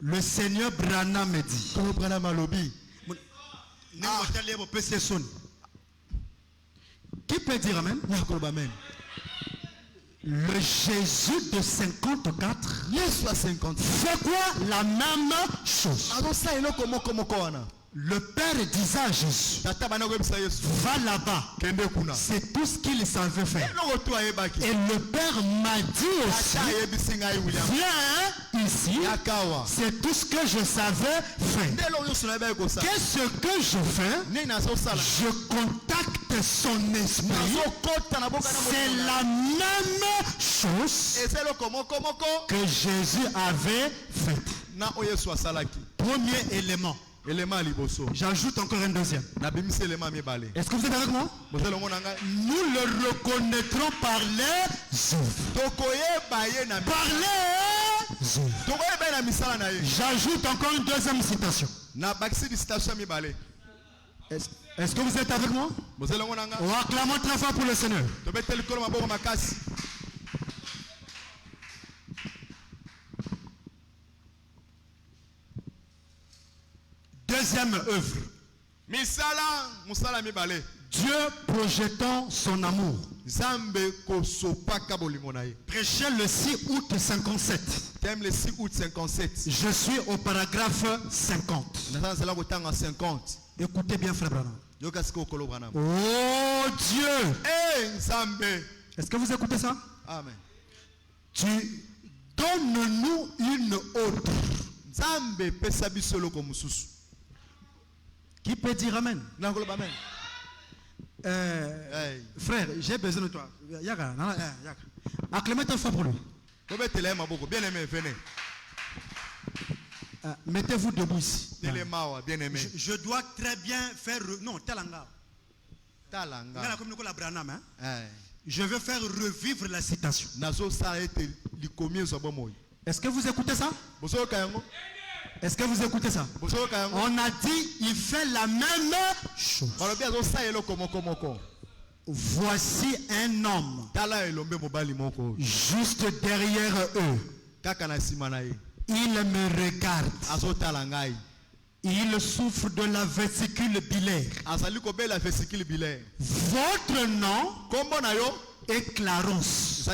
Le Seigneur Branham me dit. Comment Branham alobi? Qui peut dire Amen? Le Jésus de 54 fait quoi? La même chose. Le Père disait à Jésus, va là-bas. C'est tout ce qu'il savait faire. Et le Père m'a dit aussi, viens ici. C'est tout ce que je savais faire. Qu'est-ce que je fais? Je contacte son esprit. C'est la même chose que Jésus avait faite. Premier élément. J'ajoute encore un deuxième. Est-ce que vous êtes avec moi? Nous le reconnaîtrons par les œuvres. Par les œuvres. J'ajoute encore une deuxième citation. Est-ce que vous êtes avec moi? On acclame très fort pour le Seigneur. Deuxième œuvre. Dieu projetant son amour. Prêché le 6 août 57. Je suis au paragraphe 50. Écoutez bien, frère Branham. Oh Dieu. Est-ce que vous écoutez ça? Amen. Tu donnes-nous une autre. Qui peut dire Amen? Frère, j'ai besoin de toi. Acclamez ta foi pour lui. Mettez-vous debout ici. Je dois très bien faire... Non, Talanga. Je veux faire revivre la citation. Est-ce que vous écoutez ça? Est-ce que vous écoutez ça? On a dit, il fait la même chose. Voici un homme juste derrière eux. Il me regarde. Il souffre de la vésicule biliaire. Votre nom est Clarence.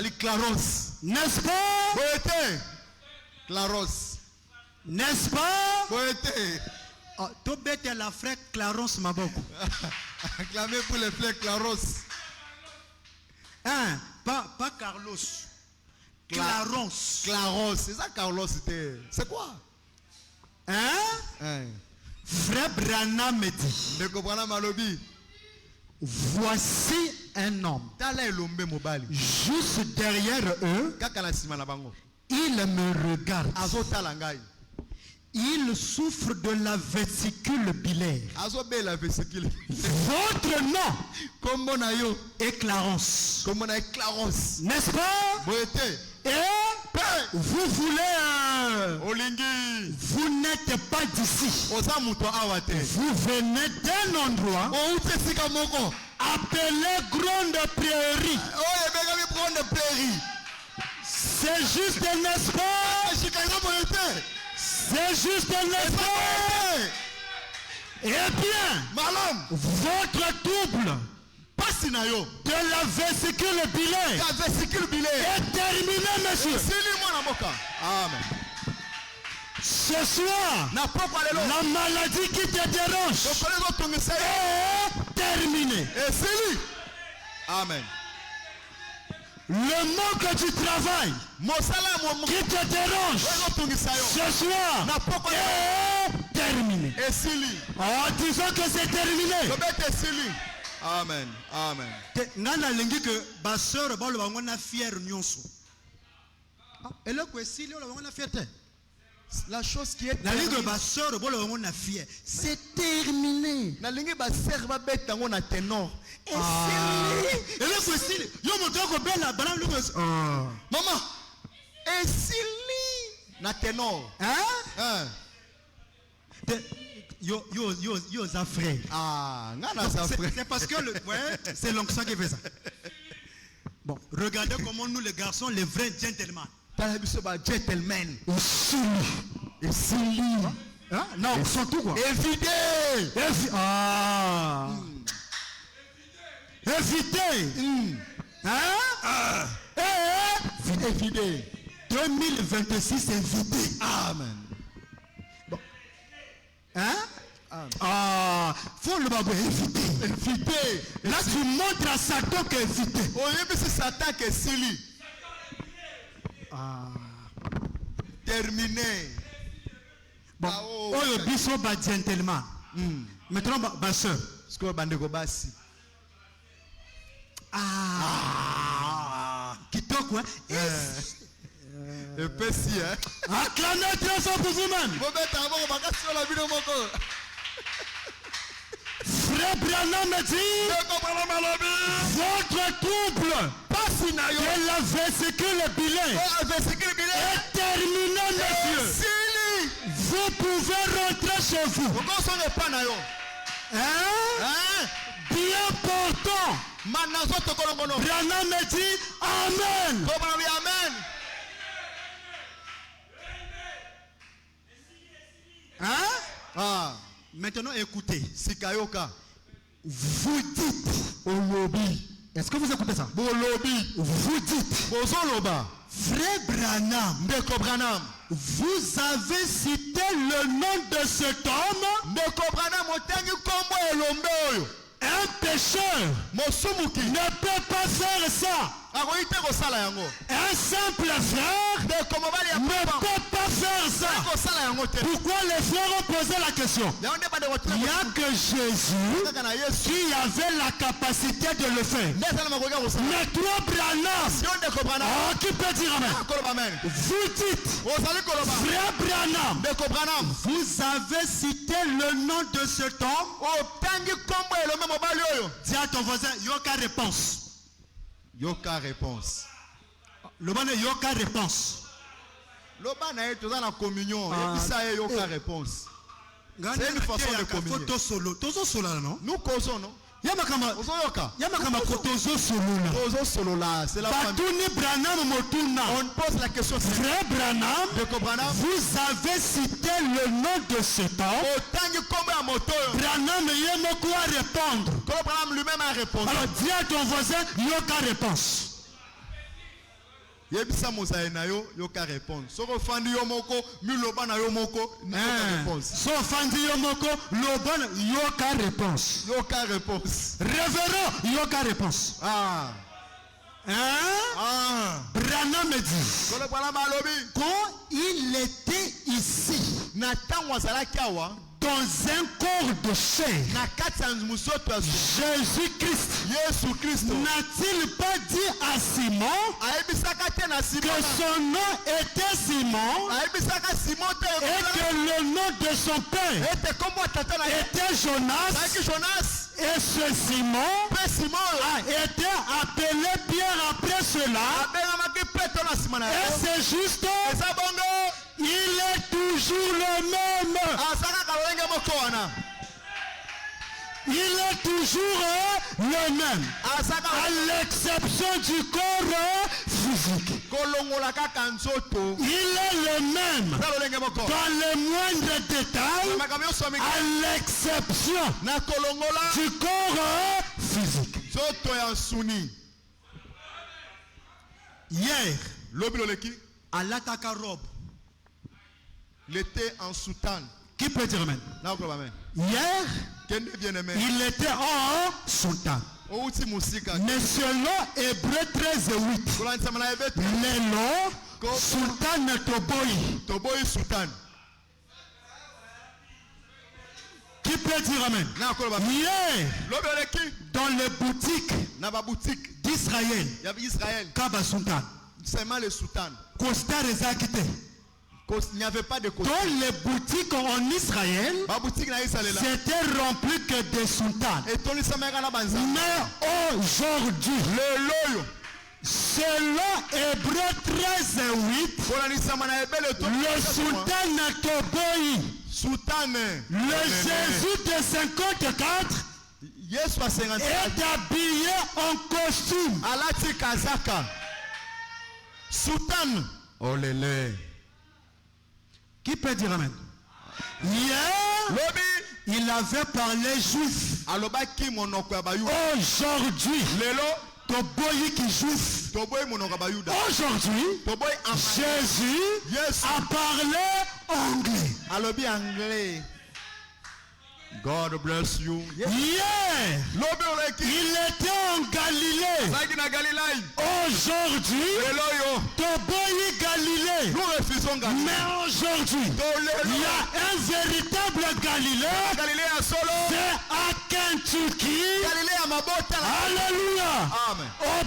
N'est-ce pas? N'est-ce pas? Oh, Tobet est la frère Clarence Maboko. Acclamez pour les frères Clarence. Hein? Pas Carlos. Clarence. Clarence. C'est ça Carlos c'était. C'est quoi? Hein? Frère Branham me dit. Voici un homme. Juste derrière eux. Il me regarde. Il souffre de la vésicule biliaire. Votre nom est Clarence. N'est-ce pas? Et vous voulez vous n'êtes pas d'ici. Vous venez d'un endroit appelé Grande Prairie. C'est juste, n'est-ce pas? C'est juste un effet. Eh bien, votre double de la vésicule biliaire est terminé, monsieur. Amen. Ce soir, la maladie qui te dérange est terminée. Amen. Le manque du travail qui te dérange ce soir est terminé. En disant que c'est terminé. Amen. Amen. Nana lengi que baseur ba le bangona fier nyonso. Et là quoi si le bangona fierté. La chose qui est la ligue baseur ba le bangona fier. C'est terminé. Na lingi baseur ba beta ngona ténor. Et là quoi si yo moto ko bela bala le maman. Et si na ténor. Hein? Yo za frère. Ah, c'est parce que c'est l'onction qui fait ça. Bon, regardez comment nous les garçons, les vrais gentlemen. Gentlemen. Et Silly. Hein? Non, ils sont tout quoi. Évitez. Ah. Évitez. Hein? Évitez. 2026 évitez. Amen. Hein? Ah, faut le babou éviter. Là tu montres à Satan qu'éviter. Oh, c'est Satan qui est silly. Ah. Terminé. Bon, oh le biso ba gentleman. Maintenant ba sœur. Ce que bandeko basi. Kitoko hein? Et pessi hein. Acclamez très fort pour vous-même. Frère Branham me dit votre double de la vésicule biliaire est terminé, monsieur. Vous pouvez rentrer chez vous. Hein? Bien portant. Branham me dit Amen. Amen. Hein? Ah. Maintenant écoutez. Sikayoka. Vous dites au lobby. Est-ce que vous écoutez ça? Au lobby. Vous dites. Bozoloba. Frère Branham. Ndeko Branham. Vous avez cité le nom de cet homme. Ndeko Branham otengi kombo elombe oyo. Un pécheur ne peut pas faire ça. Un simple frère ne peut pas faire ça. Pourquoi les frères ont posé la question? Il n'y a que Jésus qui avait la capacité de le faire. Mais toi, Branham, qui peut dire Amen? Vous dites, frère Branham, vous avez cité le nom de cet homme. Dis à ton voisin, yoka réponse. Yoka réponse. Le ban est yoka réponse. Le ban est dans la communion. Et puis ça est yoka réponse. C'est une façon de communier. Tozo solo non? Nous causons non? Yamakama kotozo solo là. C'est la famille. On pose la question. Frère Branham, vous avez cité le nom de cet homme. Branham yemoko a répondre. Branham lui-même a répondu. Alors dis à ton voisin, yoka réponse. Yebisa mosaï na yo yoka répondre. Soko fandi yo moko, mi loba na yo moko, yoka réponse. So fandi yo moko, loba yoka réponse. Yoka réponse. Révérend yoka réponse. Ah. Hein? Branham me dit. Quand il était ici, dans un corps de chair, Jésus-Christ n'a-t-il pas dit à Simon que son nom était Simon et que le nom de son père était Jonas, et ce Simon a été appelé Pierre après cela, et c'est juste, il est toujours le même. Il est toujours le même, à l'exception du corps physique. Il est le même dans les moindres détails, à l'exception du corps physique. Hier, à l'ataka robe, il était en soutane. Qui peut dire amen? Hier, il était en soutane. Mais selon Hébreu 13:8, les noms soutane toboyi. Qui peut dire amen? Hier, dans les boutiques d'Israël, Kaba Sultan, Costa Rezakite. Il n'y avait pas de costume. Dans les boutiques en Israël, c'était rempli que de sultans. Mais aujourd'hui, selon Hébreu 13:8, le sultan Toboyi, le Jésus de 54, est habillé en costume. Sultan. Oh lélé. Qui peut dire amen? Hier, il avait parlé juif. Aujourd'hui, Toboyi qui juif. Aujourd'hui, Jésus a parlé anglais. God bless you. Hier, il était en Galilée. Aujourd'hui, Toboyi Galilée. Mais aujourd'hui, il y a un véritable Galilée. C'est à Kentucky. Alléluia. Au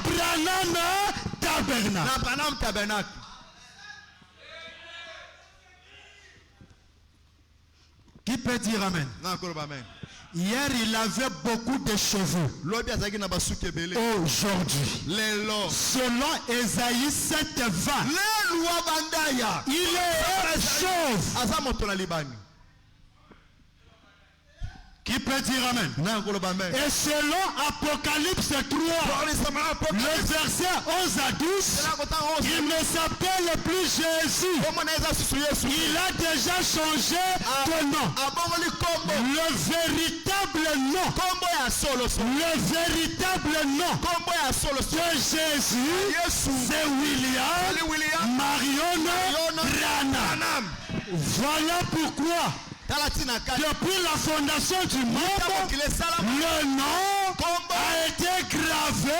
Branham Tabernacle. Qui peut dire amen? Hier, il avait beaucoup de cheveux. Aujourd'hui, selon Ésaïe 7:20, il est chauve. Qui peut dire amen? Et selon Apocalypse 3, le verset 11 à 12, il ne s'appelle plus Jésus. Il a déjà changé de nom. Le véritable nom de Jésus, c'est William Marion Branham. Voilà pourquoi depuis la fondation du monde, le nom a été gravé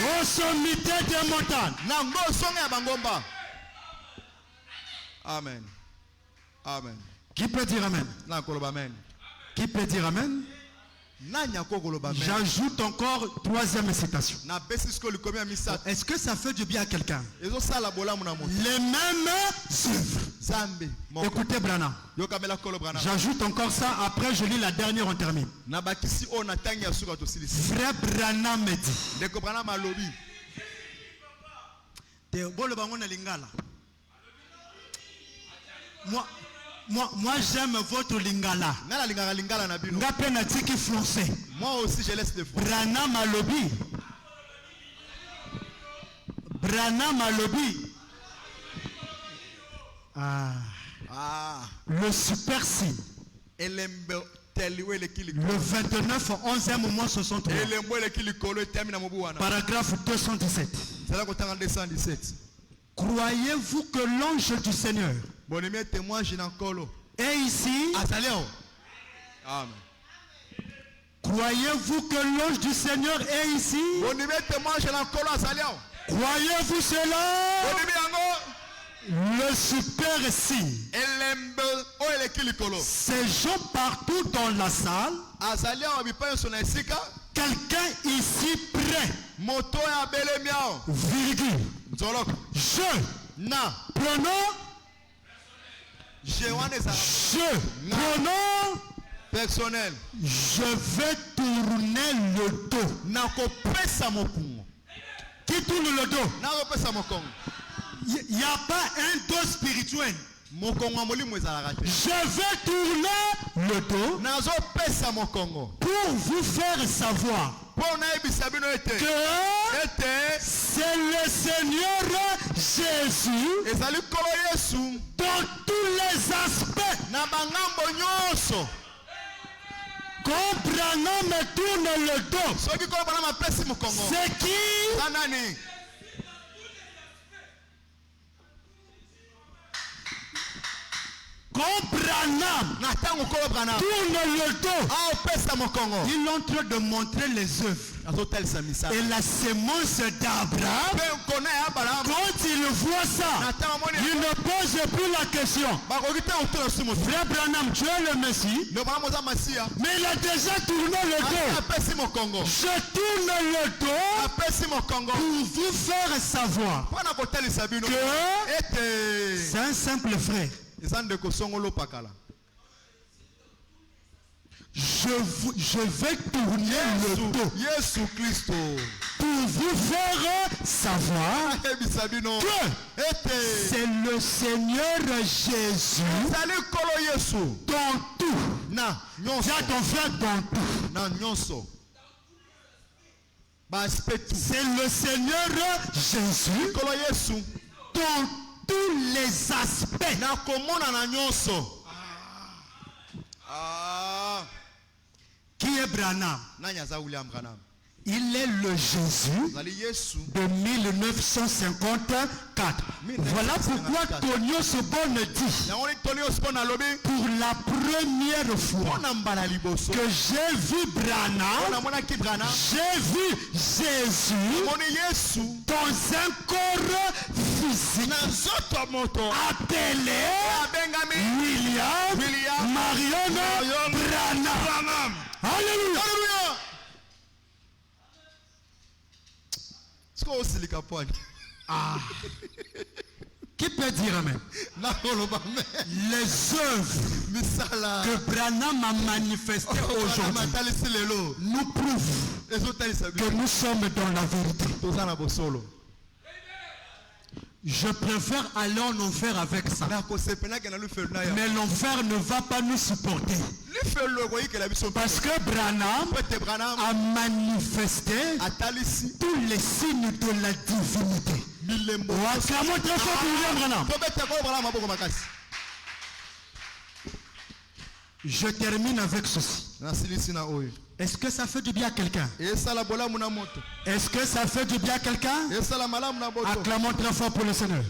au sommet des montagnes. Amen. Amen. Qui peut dire amen? Qui peut dire amen? J'ajoute encore troisième citation. Est-ce que ça fait du bien à quelqu'un? Les mêmes œuvres. Écoutez Branham. J'ajoute encore ça, après je lis la dernière, on termine. Frère Branham me dit. Moi j'aime votre lingala. Moi aussi je laisse des fois. Branham alobi. Le super signe. Le 29 11e mois 63. Paragraphe 217. Croyez-vous que l'ange du Seigneur est ici? Amen. Croyez-vous que l'ange du Seigneur est ici? Croyez-vous cela? Le super signe. Ces gens partout dans la salle. Quelqu'un ici près. Virgule. Pronom personnel. Je vais tourner le dos. Qui tourne le dos? Il n'y a pas un dos spirituel. Je vais tourner le dos pour vous faire savoir que c'est le Seigneur Jésus dans tous les aspects. Quand Branham me tourne le dos, c'est qui? Quand Branham tourne le dos, il est en train de montrer les œuvres. Et la sémence d'Abraham, quand il voit ça, il ne pose plus la question. Frère Branham, tu es le Messie, mais il a déjà tourné le dos. Je tourne le dos pour vous faire savoir que c'est un simple frère. Je vais tourner le dos pour vous faire savoir que c'est le Seigneur Jésus dans tout. Dis à ton frère dans tout. C'est le Seigneur Jésus dans tous les aspects. Qui est Branham? Il est le Jésus de 1954. Voilà pourquoi Tonio Sobonne dit pour la première fois que j'ai vu Branham, j'ai vu Jésus dans un corps physique appelé William Marion Branham. Alléluia. Qui peut dire amen? Les œuvres que Branham a manifestées aujourd'hui nous prouvent que nous sommes dans la vérité. Je préfère aller en enfer avec ça. Mais l'enfer ne va pas nous supporter. Parce que Branham a manifesté tous les signes de la divinité. Acclamons très fort pour William Branham. Je termine avec ceci. Est-ce que ça fait du bien à quelqu'un? Est-ce que ça fait du bien à quelqu'un? Acclamons très fort pour le Seigneur.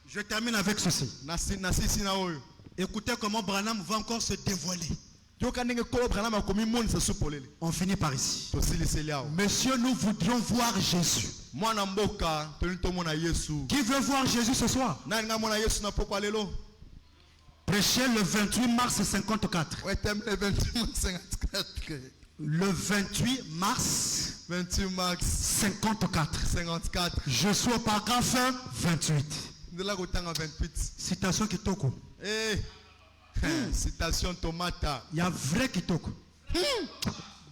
Je termine avec ceci. Écoutez comment Branham va encore se dévoiler. On finit par ici. Monsieur, nous voudrions voir Jésus. Qui veut voir Jésus ce soir? Prêchez le 28 mars 54. Le 28 mars 54. Je suis au paragraphe 28. Citation Kitoko. Citation Tomata. Il y a vrai Kitoko.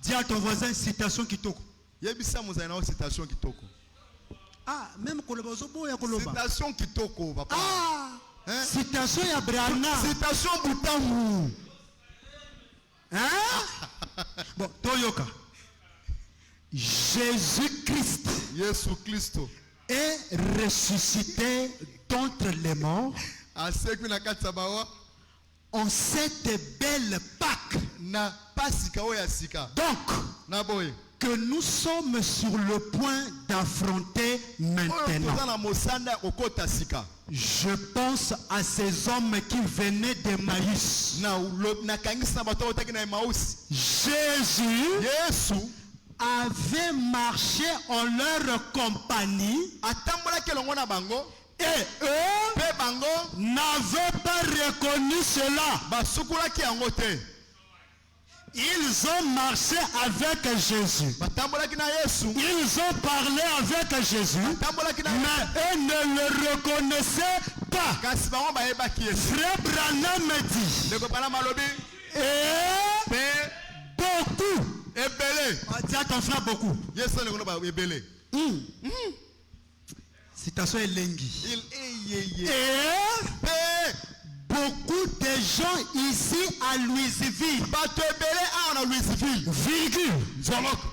Dis à ton voisin citation Kitoko. Citation Kitoko. Ah, même citation Kitoko, papa. Ah, citation Yabrana. Citation Boutamou. Hein? Bon, Toyoka. Jésus-Christ est ressuscité d'entre les morts en cette belle Pâque. Donc, que nous sommes sur le point d'affronter maintenant. Je pense à ces hommes qui venaient d'Emmaüs. Jésus avait marché en leur compagnie et eux n'avaient pas reconnu cela. Ils ont marché avec Jésus. Ils ont parlé avec Jésus. Mais eux ne le reconnaissaient pas. Frère Branham me dit. Et beaucoup. Dis à ton frère beaucoup. Citation est lengi. Et beaucoup de gens ici à Louisville. Virgule.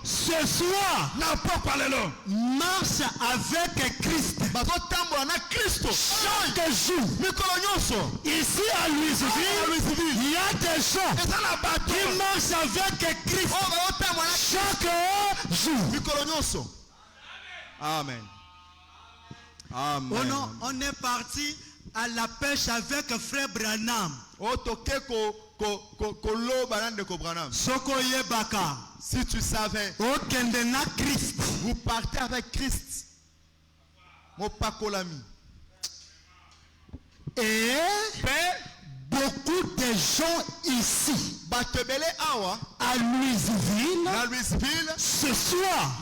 Ce soir, marche avec Christ. Chaque jour. Ici à Louisville, il y a des gens qui marchent avec Christ. Chaque jour. Amen. Amen. Oh non, on est parti à la pêche avec frère Branham. Sokoye Baka. Si tu savais, vous partez avec Christ. Et beaucoup de gens ici à Louisville ce soir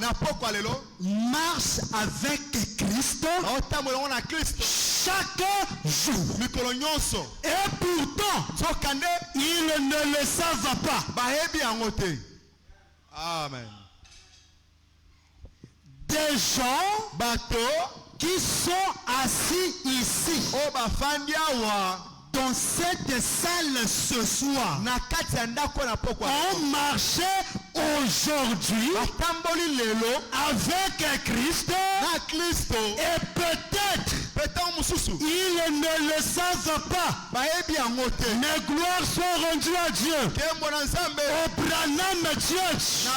marchent avec Christ chaque jour. Et pourtant, ils ne le savent pas. Amen. Des gens qui sont assis ici dans cette salle ce soir ont marché aujourd'hui avec Christ et peut-être ils ne le savent pas. Mais gloire soit rendue à Dieu. Au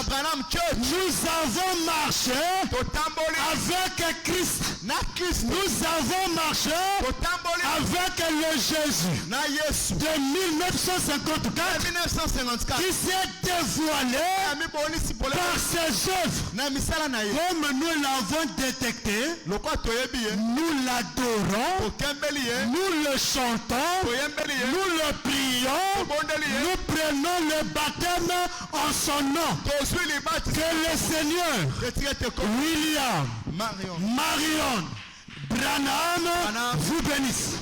Branham Church, nous avons marché avec Christ. Nous avons marché avec le Jésus de 1954 qui s'est dévoilé par ses œuvres. Comme nous l'avons détecté, nous l'adorons, nous le chantons, nous le prions, nous prenons le baptême en son nom. Que le Seigneur William Marion Branham vous bénisse.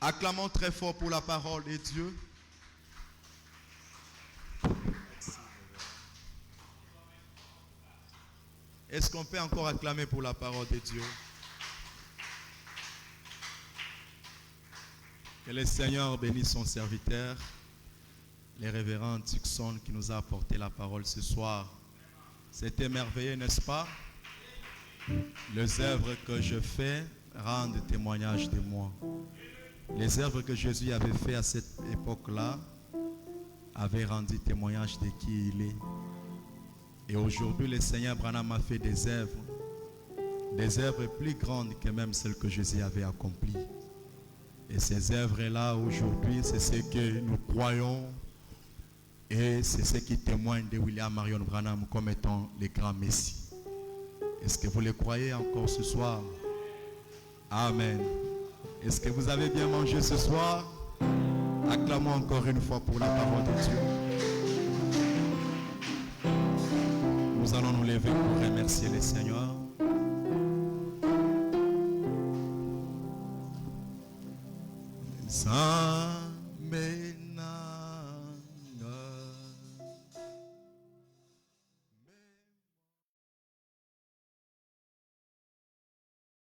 Acclamons très fort pour la parole de Dieu. Est-ce qu'on peut encore acclamer pour la parole de Dieu? Que le Seigneur bénisse son serviteur, le révérend Tucson qui nous a apporté la parole ce soir. C'était merveilleux, n'est-ce pas? Les œuvres que je fais rendent témoignage de moi. Les œuvres que Jésus avait fait à cette époque-là avaient rendu témoignage de qui il est. Et aujourd'hui, le Seigneur Branham a fait des œuvres plus grandes que même celles que Jésus avait accomplies. Et ces œuvres-là, aujourd'hui, c'est ce que nous croyons et c'est ce qui témoigne de William Marion Branham comme étant le grand Messie. Est-ce que vous le croyez encore ce soir? Amen. Est-ce que vous avez bien mangé ce soir? Acclamons encore une fois pour la parole de Dieu. Nous allons nous lever pour remercier le Seigneur. Amen.